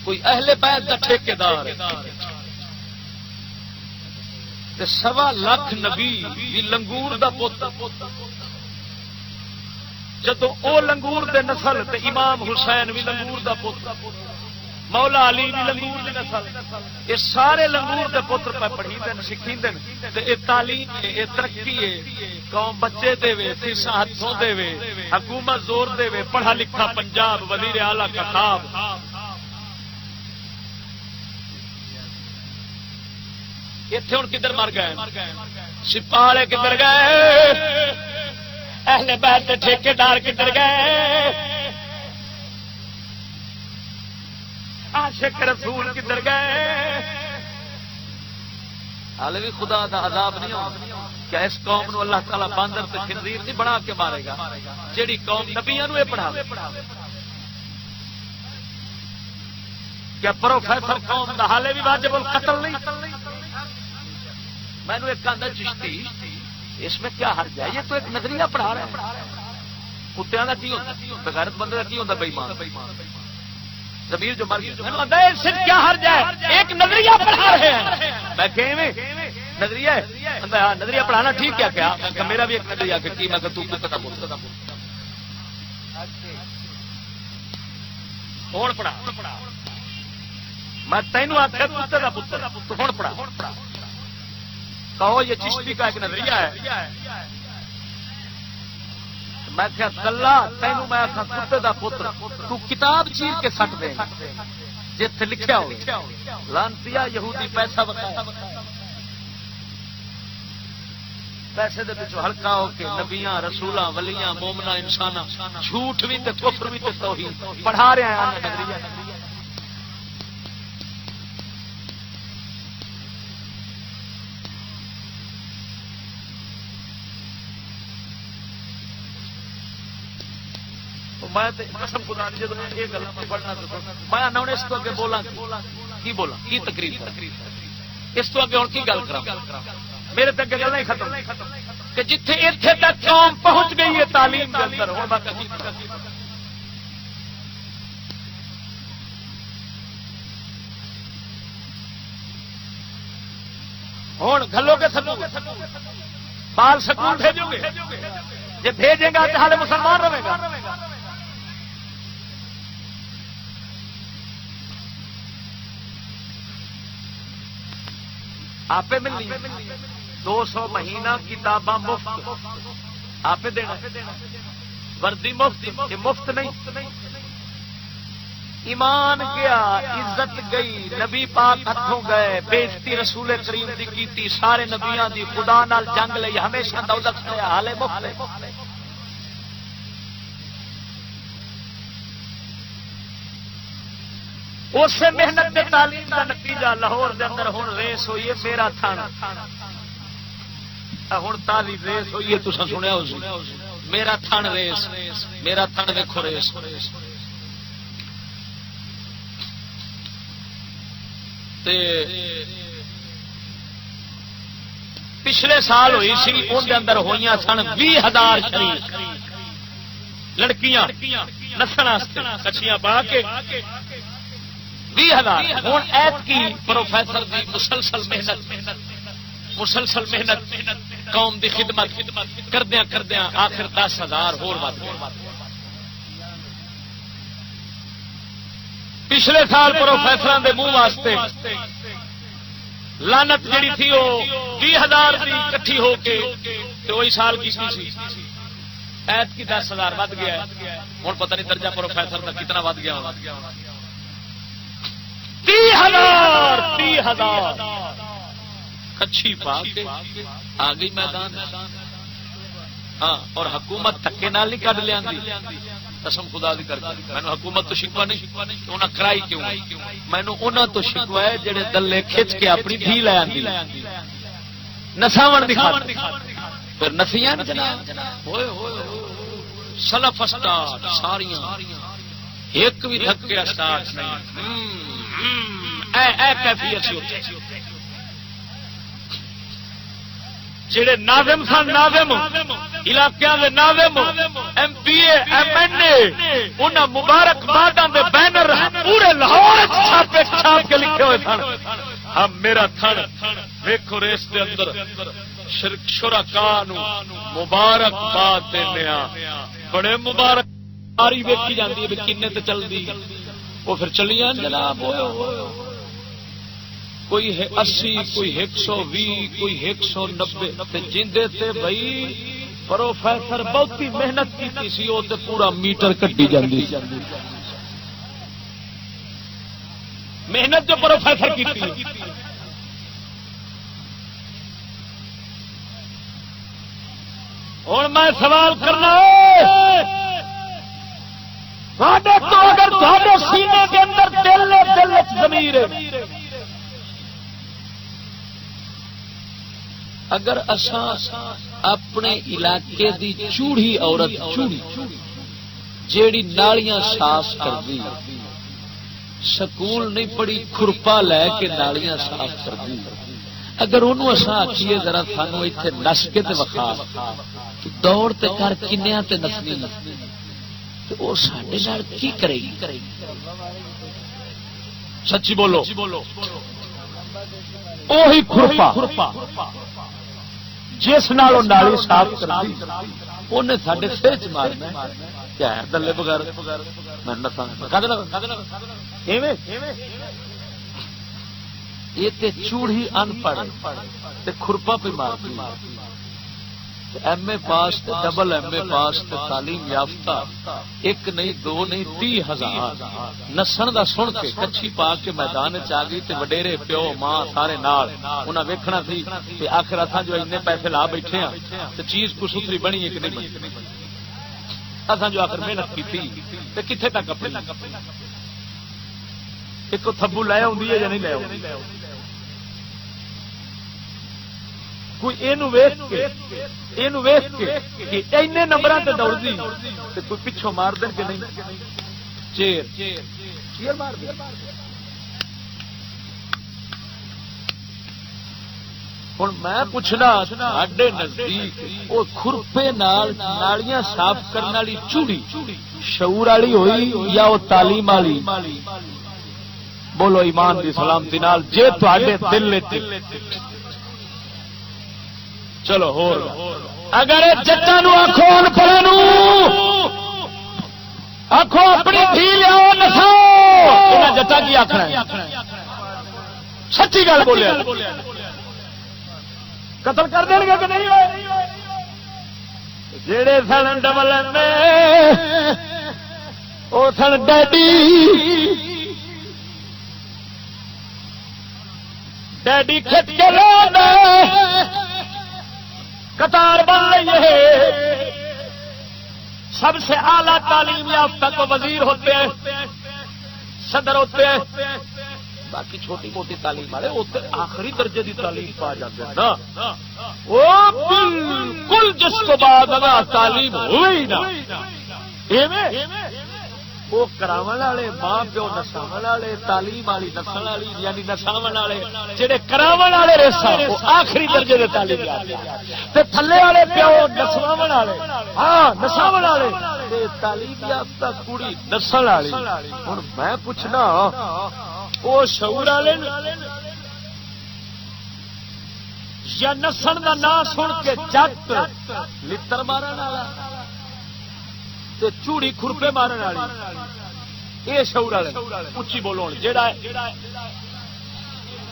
کوئی اہل بیت دا ٹھیکیدار تے 1.25 لاکھ نبی بھی لنگور دا پوت، جدو او لنگور دے نسل تے امام حسین بھی لنگور دا پوت، مولا علی بھی لنگور دی نسل، یہ سارے لنگور دے پتر پہ پڑھی دن سکھی دن تے اے تعلیم ہے، اے ترقی ہے، قوم بچے دے وے فیساں ہاتھوں دے وے، حکومت زور دے وے، پڑھا لکھا پنجاب وزیر اعلیٰ کا خواب۔ اتنے ہوں کدھر مر گئے؟ سپاہی کدھر گئے؟ اہل بیت ٹھیکیدار کدھر گئے؟ عاشق رسول کدھر گئے؟ حال بھی خدا دا عذاب نہیں ہوگا کیا اس قوم نو اللہ تعالیٰ باندر تے خنزیر نہیں بنا کے مارے گا جیڑی قوم نبیاں نو پڑھا؟ کیا پروفیسر قوم دا حالے بھی واجب القتل نہیں؟ میں نے ایک کہا چشتی اس میں کیا حرج ہے؟ یہ تو ایک نظریہ پڑھا رہا ہے، کتوں کا کی ہوتا، بغیرت بندے کا کی ہوتا، بے ایمان ضمیر جو مر گیا، اس سے کیا حرج ہے؟ ایک نظریہ پڑھا رہے ہیں۔ میں کہ نظریہ ہے، نظریہ پڑھانا ٹھیک ہے کیا؟ میرا بھی ایک نظریہ کہ میں کہ ہوں پڑھا، میں تینوں آخر کتے کا پتر تو ہوں پڑھا کہو یہ چشتی کا ایک نظریہ ہے۔ میں کیا کلا تینوں میں آخا کتے کا پتر تو کتاب چیر کے سٹ دے جتھے لکھیا ہو لانتیا یہودی پیسہ بتایا پیسے دے پچھو ہلکا ہو کے نبیاں رسولاں ولیاں مومنا انساناں جھوٹ بھی تے کفر بھی تے توحید پڑھا رہے ہیں نظریہ۔ قسم خدا جب یہ گل پڑھنا میں اس کو اگے بولا کی تقریر اس تو اگے ہوں کی گل کرا میرے تک گل نہیں ختم کہ جتھے اتنے تک قوم پہنچ گئی ہے تعلیم کے اندر ہوں گلو گے سکول بال سکول بھیجو گے جی بھیجے گا تو ہالے مسلمان رہے گا۔ آپ ملنی 200 مہینہ کتاباں مفت آپ دینا وردی مفت، یہ مفت نہیں، ایمان گیا، عزت گئی، نبی پاک ہاتھوں گئے، بےزتی رسول کریم دی کیتی، سارے نبیاں دی خدا نال جنگ لئی، ہمیشہ دوزخ سے حالے مفت۔ اسے محنت دے تعلیم کا نتیجہ لاہور دے اندر ہن ریس ہوئی ہے میرا تھن، ہن تالی ریس ہوئی ہے، تساں سنیا ہو میرا تھن ریس، میرا تھن دیکھو ریس۔ پچھلے سال ہوئی سی، اندر اندر ہوئی سن 20,000 شریک لڑکیاں نسن کچھیاں پا کے 20,000۔ ہوں ایت کی پروفیسر دی مسلسل محنت قوم دی خدمت کردیا کردیا آخر 10,000 ہور ود گئے۔ پچھلے سال پروفیسر دے منہ واسطے لانت جڑی تھی وہ 20,000 کی کٹھی ہو کے وہی سال کی سی، ایت کی 10,000 ود گیا۔ ہوں پتہ نہیں درجہ پروفیسر کا کتنا ود گیا ہوگا۔ 30,000 کچھی پا کے آ گئی میدان۔ ہاں، اور حکومت دھکے نال نہیں کڈ لیا، قسم خدا دی کر کے مینوں حکومت تو شکوا نہیں، انہاں کرائی کیوں؟ مینوں انہاں تو شکوا ہے جڑے دلے کھچ کے اپنی دھی لے آندی نساون دی خاطر، پھر نسیاں جناب ہوئے سلف اسٹارٹ ساریاں، ایک بھی دھکے اسٹارٹ نہیں، اے کیفیت سی ہوتی جڑے ناظم سن، ناظم علاقے دے ناظم، ایم پی اے، ایم این اے، انہاں مبارک باداں دے بینر پورے لاہور چھاپ کے لکھے ہوئے سن، ہم میرا تھن ویکھو ریس دے اندر شرکاء نو مبارک باد دینے آ، بڑے مبارک ساری ویکھی جاندی ہے کنے تے چلدی، وہ پھر چلیاں جناب ہوئے کوئی 80، کوئی 120، کوئی 190 جیندے تے بھائی پروفیسر بہتی محنت کی سی، وہ تے پورا میٹر کٹی جاندی، محنت جو پروفیسر کی تھی۔ ہوں میں سوال کرنا تو اگر تھوڑے سینے کے اندر دل ضمیر ہے، اگر اساں اپنے علاقے دی چوڑی عورت چوڑی جیڑی نالیاں صاف کردی، سکول نہیں پڑھی کھرپا لے کے نالیاں صاف کردی، اگر انہوں اساں آکھیے ذرا سانو ایتھے نس کے تے وکھا دوڑ تے کر کنیاں تے نسنی، تے او ساڈے نال کی کرے گی؟ سچی بولو، اوہی کھرپا جس نال نالی صاف کرتی انہیں ساڈے سر چ مارنا کیا ہے؟ دلے بغیر یہ تے چوڑی ان پڑھ تے کھرپا پہ مارتی، ایم اے پاس تے ڈبل ایم اے پاس تے تعلیم یافتہ ایک نہیں دو نہیں 30,000 نسن دا سن کے کچھی پا کے میدان چ آ گئی تے وڈیرے پیو ماں سارے نال انہاں ویکھنا سی تے آخر اساں جو اتنے پیسے لا بیٹھے ہاں تے چیز کو ستھری بنی ہے کہ نہیں بنی، اساں جو آخر محنت کیتی تے کتھے تک اپنی ایک تھبو لے آندی ہے یا نہیں لے آندی؟ کوئی ویخ کے اینے نمبر سے دوڑتی کوئی پچھوں مار دیں کہ نہیں؟ چیر مار دیں۔ ہوں میں پوچھنا ساڈے نزدیک وہ کھرپے نالیاں صاف کرنے والی چوڑی شعور والی ہوئی یا وہ تعلیم والی؟ بولو ایمان دی سلامتی نال جے تواڈے دل چلو ہو اگر جٹا نو آخو ان پڑھے نو آخو اپنی دھی لیاؤ نساؤ، جٹا کی آخنا ہے؟ سچی گل بولیا، قتل کر دیں گے کہ نہیں؟ جڑے سن ڈبل وہ سن ڈیڈی ڈیڈی کھچ کے لو قطار بن رہی ہے. سب سے اعلیٰ تعلیم یافتہ کو وزیر ہوتے ہیں، صدر ہوتے ہیں، باقی چھوٹی موٹی تعلیم والے ہوتے آخری درجے کی تعلیم پا جاتے ہیں نا. وہ بالکل جس کو بعد اگر تعلیم ہوئی نا وہ کراون والے ماں پیو نساون والے تعلیم والی نسل والی یعنی نساون والے جہے کراون والے رسا وہ آخری درجے کے تعلیم تے تھلے والے پیو نساون والے ہاں نساون والے تعلیم یافتہ کڑی نسل والی. ہوں میں پوچھنا وہ شعور والے یا نسن کا نام سن کے جٹ لتر مارن والا چوڑی کھرپے مارن والی یہ شعور والے اچھی بولو. جہاں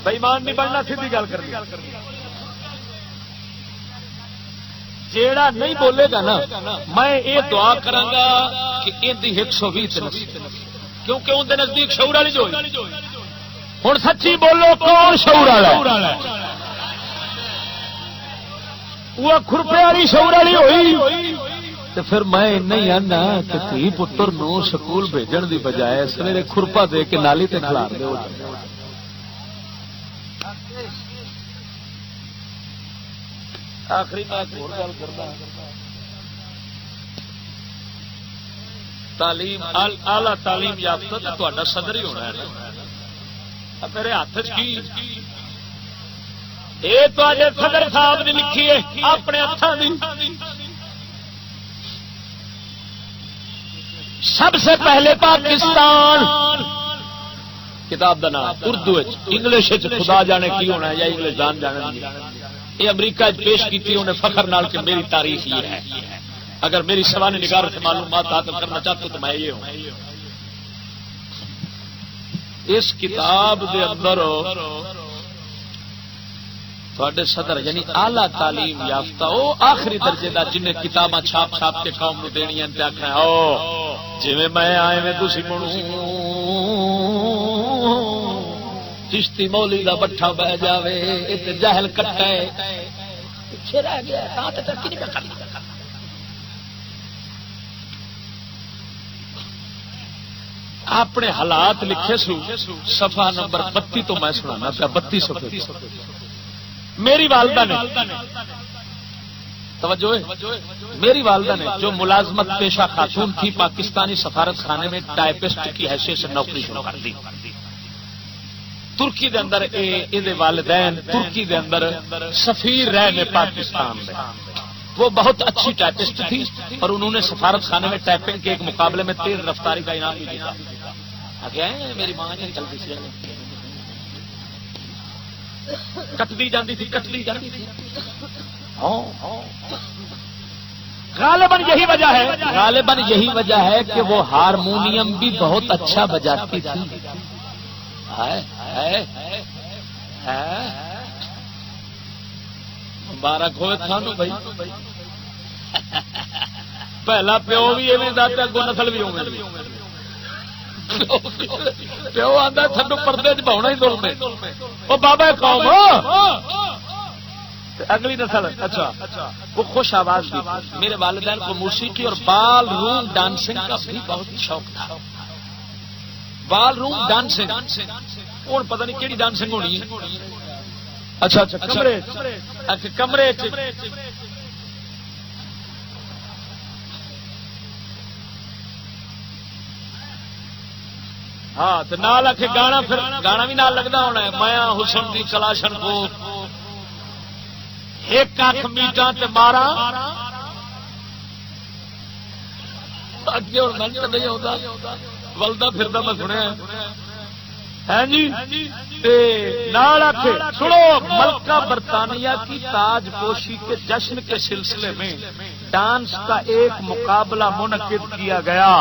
بےمان نہیں بننا سیدھی گل کرنی. جیڑا نہیں بولے گا نا میں یہ دعا کرا کہ یہ 120 کیونکہ اندر نزدیک شعور والی جو ہوں سچی بولو کون شعور والا وہ کھرپے والی شعور والی ہوئی. تو پھر میں نہیں آنا کہ تھی پتر نو سکول بھیجن دی بجائے سویرے کھرپا دے کے نالی تے کھلار دے. آخری بات گل کرنا تعلیم اعلی تعلیم یافتہ تو تہاڈا صدر ہی ہونا ہے نا. میرے ہاتھ کی یہ تو صدر صاحب نے لکھی ہے اپنے ہاتھوں کی. سب سے پہلے پاکستان کتاب کا نام اردو انگلش خدا جانے کی ہونا ہے یا انگلش جان جانے یہ امریکہ پیش کی انہیں فخر نال کہ میری تاریخ یہ ہے. اگر میری سوانح نگار سے معلومات حاصل کرنا چاہتے تو میں یہ ہوں. اس کتاب دے اندر تھوڑے صدر یعنی اعلی تعلیم یافتہ وہ آخری درجے کا جنہیں کتاباں چھاپ چھاپ کے قوم کو دینی آخنا او جی میں آئے میں تھی مڑوں چشتی مولی کا بٹھا بہ جائے جہل کٹا پیچھے رہ گیا اپنے حالات لکھے سو صفحہ نمبر 32 تو میں سنانا پیا 32 صفحے. میری والدہ نے توجہ میری والدہ نے جو ملازمت پیشہ خاتون تھی پاکستانی سفارت خانے میں ٹائپسٹ کی حیثیت سے نوکری شروع کر دی. ترکی دے اندر اے والدین ترکی دے اندر سفیر رہے پاکستان میں. وہ بہت اچھی ٹائپسٹ تھی اور انہوں نے سفارت خانے میں ٹائپنگ کے ایک مقابلے میں تیز رفتاری کا انعام بھی دیا. میری ماں نے جلدی سے کٹتی جاتی تھی کٹتی جاتی تھی. غالباً یہی وجہ ہے کہ وہ ہارمونیم بھی بہت اچھا بجاتی تھی. مبارک ہوئے تھانو بھائی پہلا پیو بھی ایویں دتا اگوں نسل بھی ہوگی. پیو آتا تھنو پردے چ بہنا ہی دل میں وہ بابا قوم اگلی نسل. اچھا وہ خوش آواز بھی تھی. میرے والدین کو موسیقی اور بال روم ڈانسنگ کا بھی بہت شوق تھا. بال روم ڈانسنگ اور پتہ نہیں کیڑی ڈانسنگ ہونی ہے. اچھا کمرے ہاں تو نال آخ گانا پھر گانا بھی نال لگتا ہونا ہے. مایا حسن دی کلاشن کو ایک اکھ میٹاں تے مارا اگے ہوں منٹ نہیں ہوتا ولدا پھردا میں سنیا ہے جی. نال آخ سنو ملکہ برطانیہ کی تاج پوشی کے جشن کے سلسلے میں ڈانس کا ایک مقابلہ منعقد کیا گیا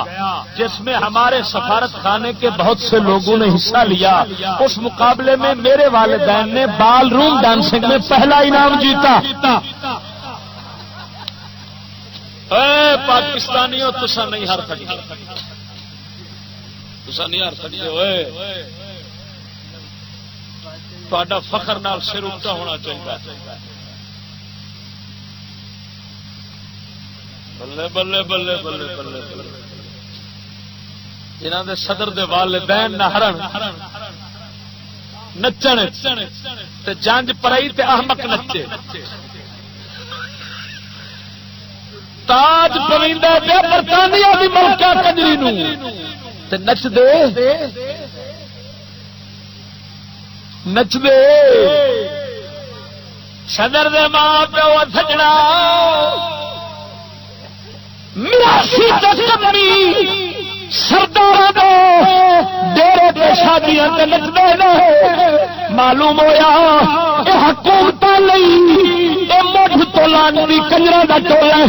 جس میں ہمارے سفارت خانے کے بہت سے لوگوں نے حصہ لیا. اس مقابلے میں میرے والدین نے بال روم ڈانسنگ میں پہلا انعام جیتا. اے پاکستانیوں تسا نہیں ہار سکتے، تسا نہیں ہار سکتے ہوئے، تہاڈا فخر نال سر اونچا ہونا چاہیے. بلے بلے بلے بلے بلے بلے جنہاں دے صدر دے والدین نہ ہرن نچن تے جنج پرائی تے احمق نچے، تاج پویندا تے برطانیہ دی ملکہ کنجری نو تے نچ دے صدر دے ماں پیو سجنا میراسی کمی سردار ڈیرے پہ شادیاں نچتے ہیں، معلوم ہوا یہ حکومت مٹھ تو لانتی کنجرا کا ٹولا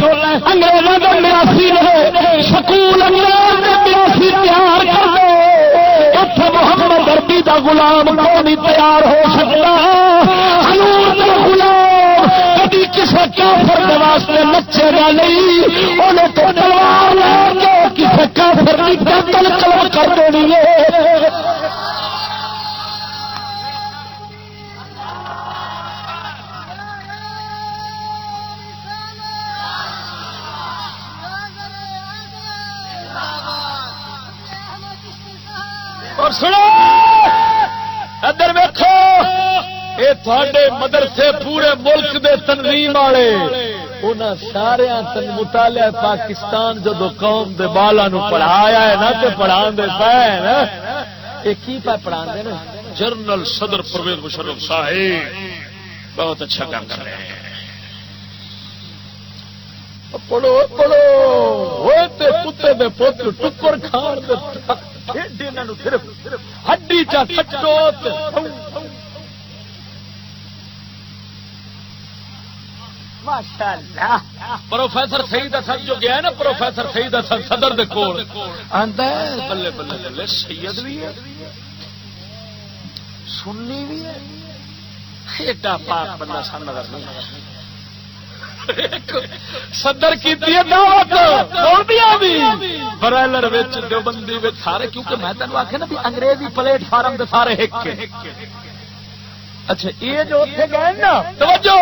انگریزوں کے میراسی نے سکول انگریز نے میراسی تیار کر دے، اتنے محمد عربی کا غلام کو نہیں تیار ہو سکتا، حضور کا غلام کبھی کسی کافر کے واسطے نچے گا نہیں، انہیں تو تلوار لے کے کسی کافر کی قتل کر دینی ہے. اور سنو ادھر ویکھو، یہ تھوڑے مدرسے پورے ملک دے تنظیم والے انہاں سارے مطالعہ پاکستان جدو قوم دے بالا نو پڑھایا ہے نا تے پڑھا دے پے نا، یہ کی پہ پڑھا دے نا؟ جنرل صدر پرویز مشرف صاحب بہت اچھا کام کر رہے ہیں، پڑھو پڑھو ہوئے تے کتے دے پتر ٹکر کھان دے صرف ہڈی چا کٹو پروفیسر سعید حسن جو گیا ہے نا، پروفیسر سعید حسن صدر دے کول آندا ہے بلے بلے بلے سید بھی ہے سنی بھی ہے، ایڈا پاک بندہ سن نظر نہیں صدر کی دعوت برائلر دیوبندی سارے، کیونکہ میں تینوں آخیا نا بھی انگریزی پلیٹ فارم دے سارے ہک کے. اچھا یہ جو اتنے گئے نا توجہ،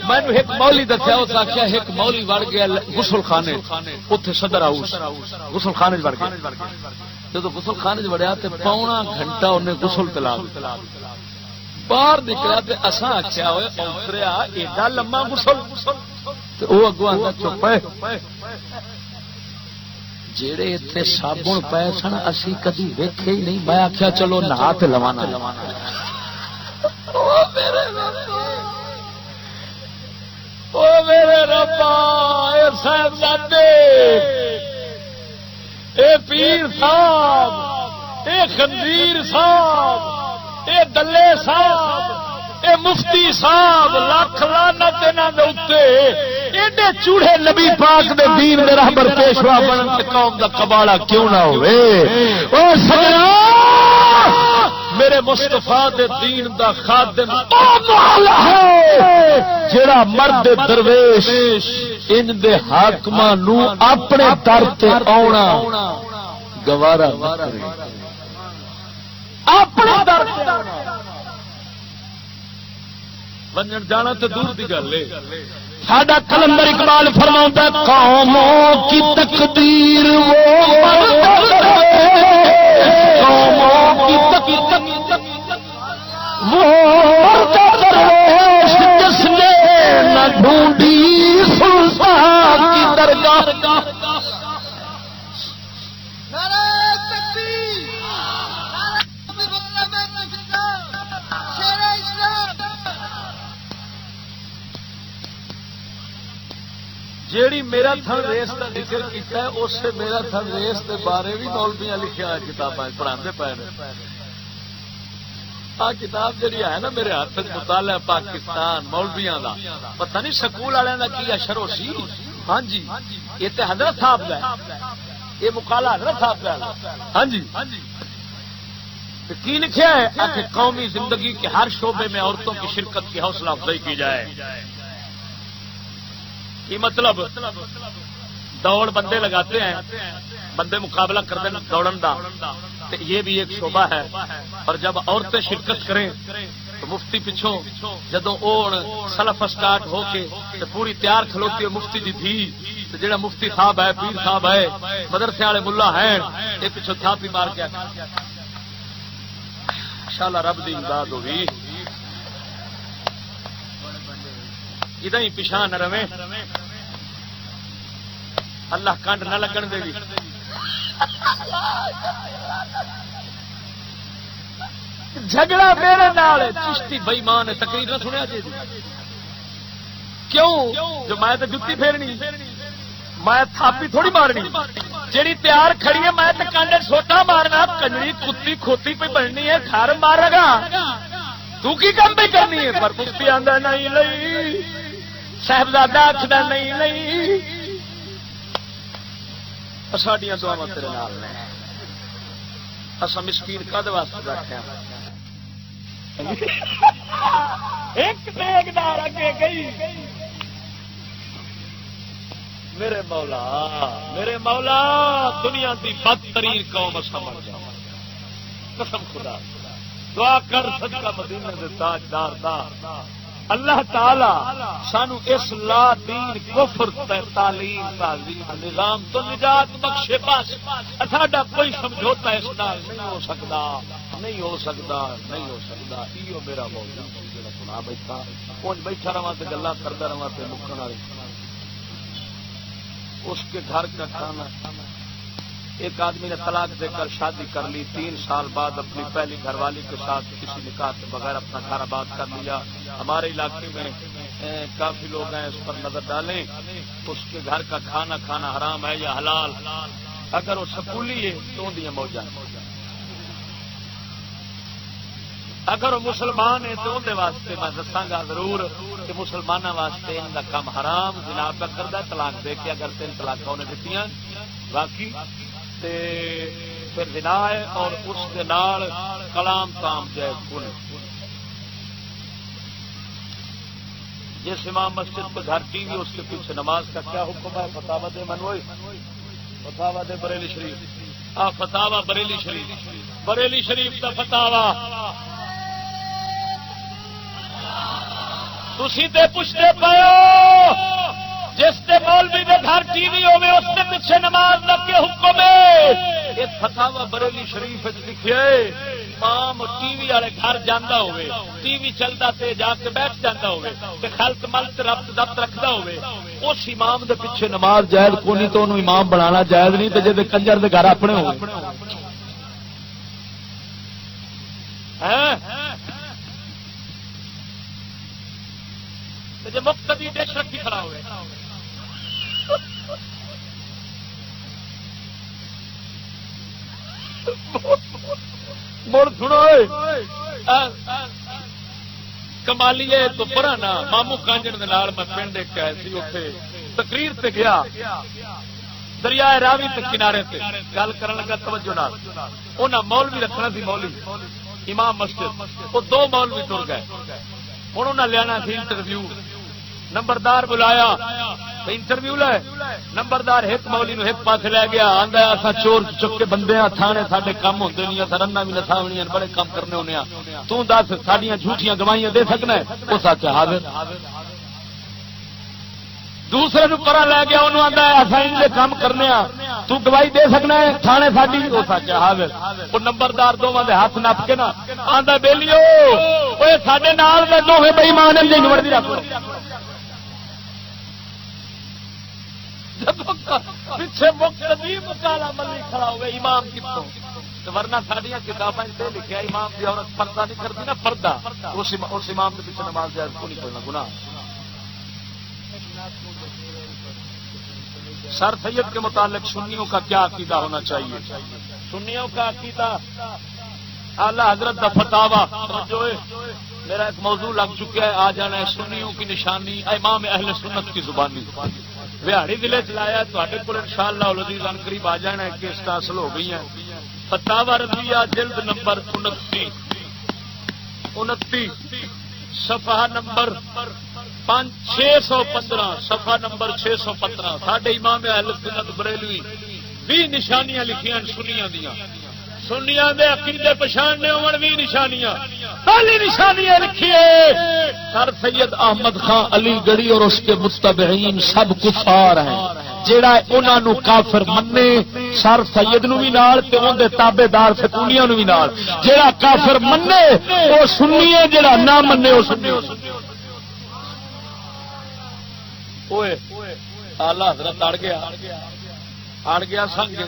میں ایک مولی دسیا، اس آخیا ایک مولی وڑ گیا غسل خانے، اتنے صدر ہاؤس غسل خانے وڑ گیا، جب غسل خانے وڑیا تو پونا گھنٹہ انہیں غسل تلا باہر نکلا تو اصا آخیا ہوئے اوتریا ایڈا لما غسل، وہ اگو آتا چپ جہے اتنے صابن پے سن اسی کدی ویکھے ہی نہیں، میں آخیا چلو نہا تے لوانا. میرے ربا اے صاحبزادے، اے پیر صاحب، اے خنزیر صاحب، اے دلے صاحب، اے مفتی صاحب، لاکھ لعنت انہاں دے اوتے، ایڈے چوڑے نبی پاک دے دین دے رہبر پیشوا بنن تے قوم دا کباڑا کیوں نہ ہوئے. او سجنا میرے مصطفیٰ دے دین دا خادم ہے جڑا مرد درویش ان دے حاکماں نو اپنے در تے آونا گوارا نہ کرے، اپنے در تے ونجن جانا تو دور دی گل ہے. ساڈا کلندر اقبال فرماتا ہے قوموں کی تقدیر وہ قوموں کی تقدیر وہ درویش جس نے نہ ڈھونڈی سلطان کی درگاہ. جیڑی میرا تھن ریس کا ذکر کیا ہے اس سے میرا تھن ریس کے بارے بھی مولویاں لکھا ہے کتابیں پڑھاتے پے. آ کتاب جہی ہے نا میرے ہاتھ مطالعہ پاکستان مولویاں دا، پتہ نہیں سکول والوں کا کی اشر ہو سی. ہاں جی یہ تو حضرت صاحب کا ہے، یہ مقالہ حضرت صاحب کا ہے. ہاں جی کی لکھا ہے کہ قومی زندگی کے ہر شعبے میں عورتوں کی شرکت کی حوصلہ افزائی کی جائے. کی مطلب دوڑ بندے لگاتے ہیں، بندے مقابلہ کرتے ہیں دوڑن کا، تو یہ بھی ایک شعبہ ہے. اور جب عورتیں شرکت کریں تو مفتی پچھوں جدو اون سلف سٹارٹ ہو کے تو پوری تیار کھلوتی ہے مفتی دی تھی، تو جڑا مفتی صاحب ہے، پیر صاحب ہے، مدرسے والے ملا ہیں، یہ پچھوں تھاپی مار کے شالا رب دی امداد ہوگی، ادھر ہی پچھا نہ رہے، اللہ کنڈ نہ لگن دے گی. جھگڑا میرے نال چشتی بےمان ہے، تقریر نہ سنیا جی. کیوں جو میں تو جتی پھیرنی، میں تھاپی تھوڑی مارنی، جیڑی تیار کھڑی ہے میں تو کانڈے سوٹا مارنا، کنجری کتی کھوتی پہ بننی ہے، گھر مارے گا تو کی کم پہ کرنی ہے. پر مفتی آندا نہیں لئی، صاحبزادہ آخر نہیں لئی، ساڈیاں دعاواں تیرے نال نے، اساں مسکین کد واسطے بیٹھے ہیں. ایک دیگدار اگے گئی، میرے مولا دنیا دی بدترین قوم سمجھ جاؤ، قسم خدا دعا کر صدقہ مدینے دے تاجدار دا اللہ تعالی سانو اس لا دین کفر تعلیم تعظیم نظام تو نجات بخشے. بس ساڈا کوئی سمجھوتا اس نال نہیں ہو سکتا، نہیں ہو سکتا، نہیں ہو سکتا. ایو میرا موضوع جڑا سنا بیٹھا اونج بیٹھا رہا تے گلاں کردا رہا تے مکن والی. اس کے گھر کا کھانا، ایک آدمی نے طلاق دے کر شادی کر لی، 3 سال بعد اپنی پہلی گھر والی کے ساتھ کسی نکاح کے بغیر اپنا گھر آباد کر لیا. ہمارے علاقے میں کافی لوگ ہیں، اس پر نظر ڈالیں. اس کے گھر کا کھانا کھانا حرام ہے یا حلال؟ اگر وہ سکولی ہے تو ان دیا موجاں، اگر وہ مسلمان ہے تو اندر واسطے میں دساگا ضرور کہ مسلمانوں واسطے ان کا کام حرام جناب کا کردہ طلاق دے کے. اگر 3 طلاق انہیں دیتی باقی پھر زنا ہے، اور اس کے نال کلام کام جائز کن. جس امام مسجد پہ گھر ٹی وی اس کے پیچھے نماز کا کیا حکم ہے؟ فتاوا دے منوئی، فتاوا دے بریلی شریف، فتاوا بریلی شریف، بریلی شریف کا فتاوا تسی تے پوچھتے پیو. جس تے مولوی دے گھر ٹی وی ہوے اس کے پیچھے نماز دا کیا حکم ہے؟ یہ فتاوا بریلی شریف لکھے امام ٹی وی والے گھر جانا ہوئے، ٹی وی چلتا تے جا کے بیٹھ جاتا ہوئے تے خلط ملت ربط دبت رکھتا ہوئے، اس امام دے پیچھے نماز جائز کو نہیں تو انہوں امام بنانا جائز نہیں. تے جے کنجر دے گھر اپنے ہوئے جی مقتدی ڈش رکھی کھڑا ہوئے. مڑ سنو کمالیے تو پرانا مامو کانجن میں پنڈ ایک سی اتنے تقریر سے گیا، دریائے راوی کے کنارے سے گل کر لگا توجہ نال. انہیں مولوی رکھنا سی، مولوی امام مسجد، وہ 2 مولوی تر گئے. ہوں انہیں لینا سی انٹرویو، نمبردار بلایا انٹرویو لے. نمبردار ایک مولی نو ایک پاس لے گیا، آندا اساں چور چک کے بندے ہاں، تھانے ساڈے کام ہوندے نہیں، اساں رنا بھی نساونیاں بڑے کام کرنے ہونے ہاں، تو دس ساڈیاں جھوٹیاں گواہیاں دے سکنا ہے؟ وہ سچ حاضر. دوسرے نو پرا لے گیا، انہوں آندا اساں ان دے کام کرنے ہاں، تو گواہی دے سکنا ہے تھانے ساڈی؟ وہ سچ حاضر. وہ نمبردار دوواں دے ہاتھ نپ کے نا آندا بیلیو اوے ساڈے نال دے دوویں بے ایمان ہیں، جن مرضی رکھ لو. پیچھے مقتدی مکالا ملی کھڑا ہوئے امام کتوں، ورنہ ساڈیاں کتاباں سے لکھا امام کی عورت پردہ نہیں کرتی نا، پردہ اس امام کے پیچھے نماز جائز کو نہیں پڑھنا گناہ. سر سید کے متعلق سنیوں کا کیا عقیدہ ہونا چاہیے؟ سنیوں کا عقیدہ اعلی حضرت کا فتاوا جو میرا ایک موضوع لگ چکا ہے، آ جانا ہے سنیوں کی نشانی امام اہل سنت کی زبانی. بہاڑی ضلع چلایا تے کو ان شاء اللہ العزیز ان قریب آ جانا ہے کہ اس کا حاصل ہو گئی ہیں. فتاوا رضویہ جلد نمبر 29 صفحہ نمبر 615 صفحہ نمبر 615 ساڈے امام اہل سنت بریلوی 20 نشانیاں لکھیاں سنیاں دیاں سنیاں دے عقیدے پچھاننے ہون 20 نشانیاں پہلی نشانیاں لکھیے سر سید احمد خان علی گڑھی اور اس کے متبعین سب کفار ہیں جیڑا انہاں نو کافر مننے سر سید نو بھی نال تے اون دے تابعدار فتونیاں نو بھی نال جیڑا کافر مننے او سنی ہے جیڑا نہ مننے او سنی اوئے اعلی حضرت اڑ گیا سنگ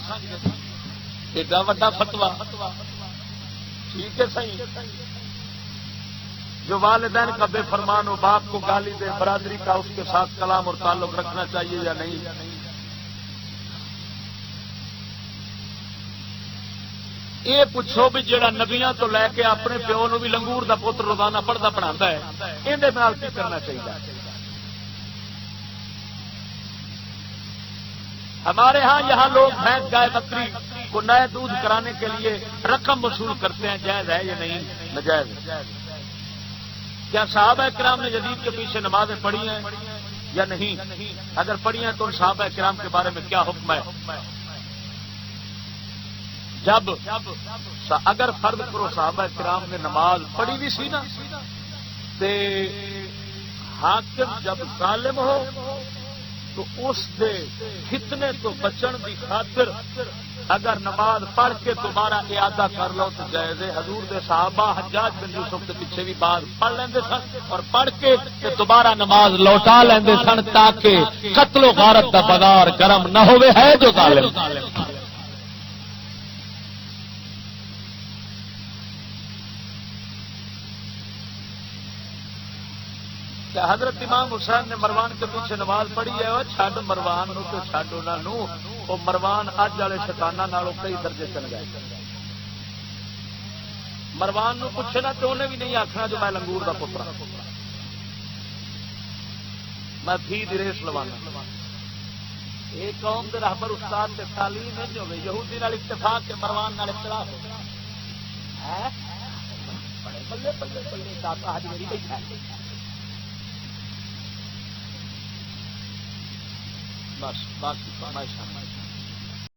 ایڈا وڈا فتوا ٹھیک ہے صحیح جو والدین کا بے فرمان ہو باپ کو گالی دے برادری کا اس کے ساتھ کلام اور تعلق رکھنا چاہیے یا نہیں یہ پوچھو بھی جڑا نبیاں تو لے کے اپنے پیو نو بھی لنگور دا پتر روزانہ پڑھتا پڑھاتا ہے اندر نال کی کرنا چاہیے ہمارے ہاں یہاں لوگ بھینس گائے بکری کو نئے دودھ کرانے کے لیے رقم وصول کرتے ہیں جائز ہے یا نہیں ناجائز کیا صحابہ کرام نے یزید کے پیچھے نمازیں پڑھی ہیں یا نہیں اگر پڑھی ہیں تو صحابہ کرام کے بارے میں کیا حکم ہے جب اگر فرض کرو صحابہ کرام نے نماز پڑھی بھی سی نا تے حاکم جب ظالم ہو تو اس دے فتنے تو بچن کی خاطر اگر نماز پڑھ کے دوبارہ اعادہ کر لو تو جائز ہے حضور دے صحابہ حجاج بن یوسف کے پیچھے بھی بعد پڑھ لیندے سن اور پڑھ کے دوبارہ نماز لوٹا لیندے سن تاکہ قتل و غارت کا بازار گرم نہ ہوئے ہے جو ظالم حضرت امام حسین نے مروان کے پیچھے نماز پڑھی ہے چھڈ مروان نو تو چھڈ انہوں وہ مروان اج والے شیطاناں نالوں کئی درجے چل گئے مروان نو پوچھے نا تو انہیں بھی نہیں آخنا جو میں لنگور دا پتر میں فی دی ریس لوانا یہ قوم کے راہبر استاد کے تعلیم نہیں ہوگی یہودی نال اتفاق کے مروان نال اختلاف ہو بلے بلے بلے داتا حج میری بیٹھا ہے بس باقی فرمائش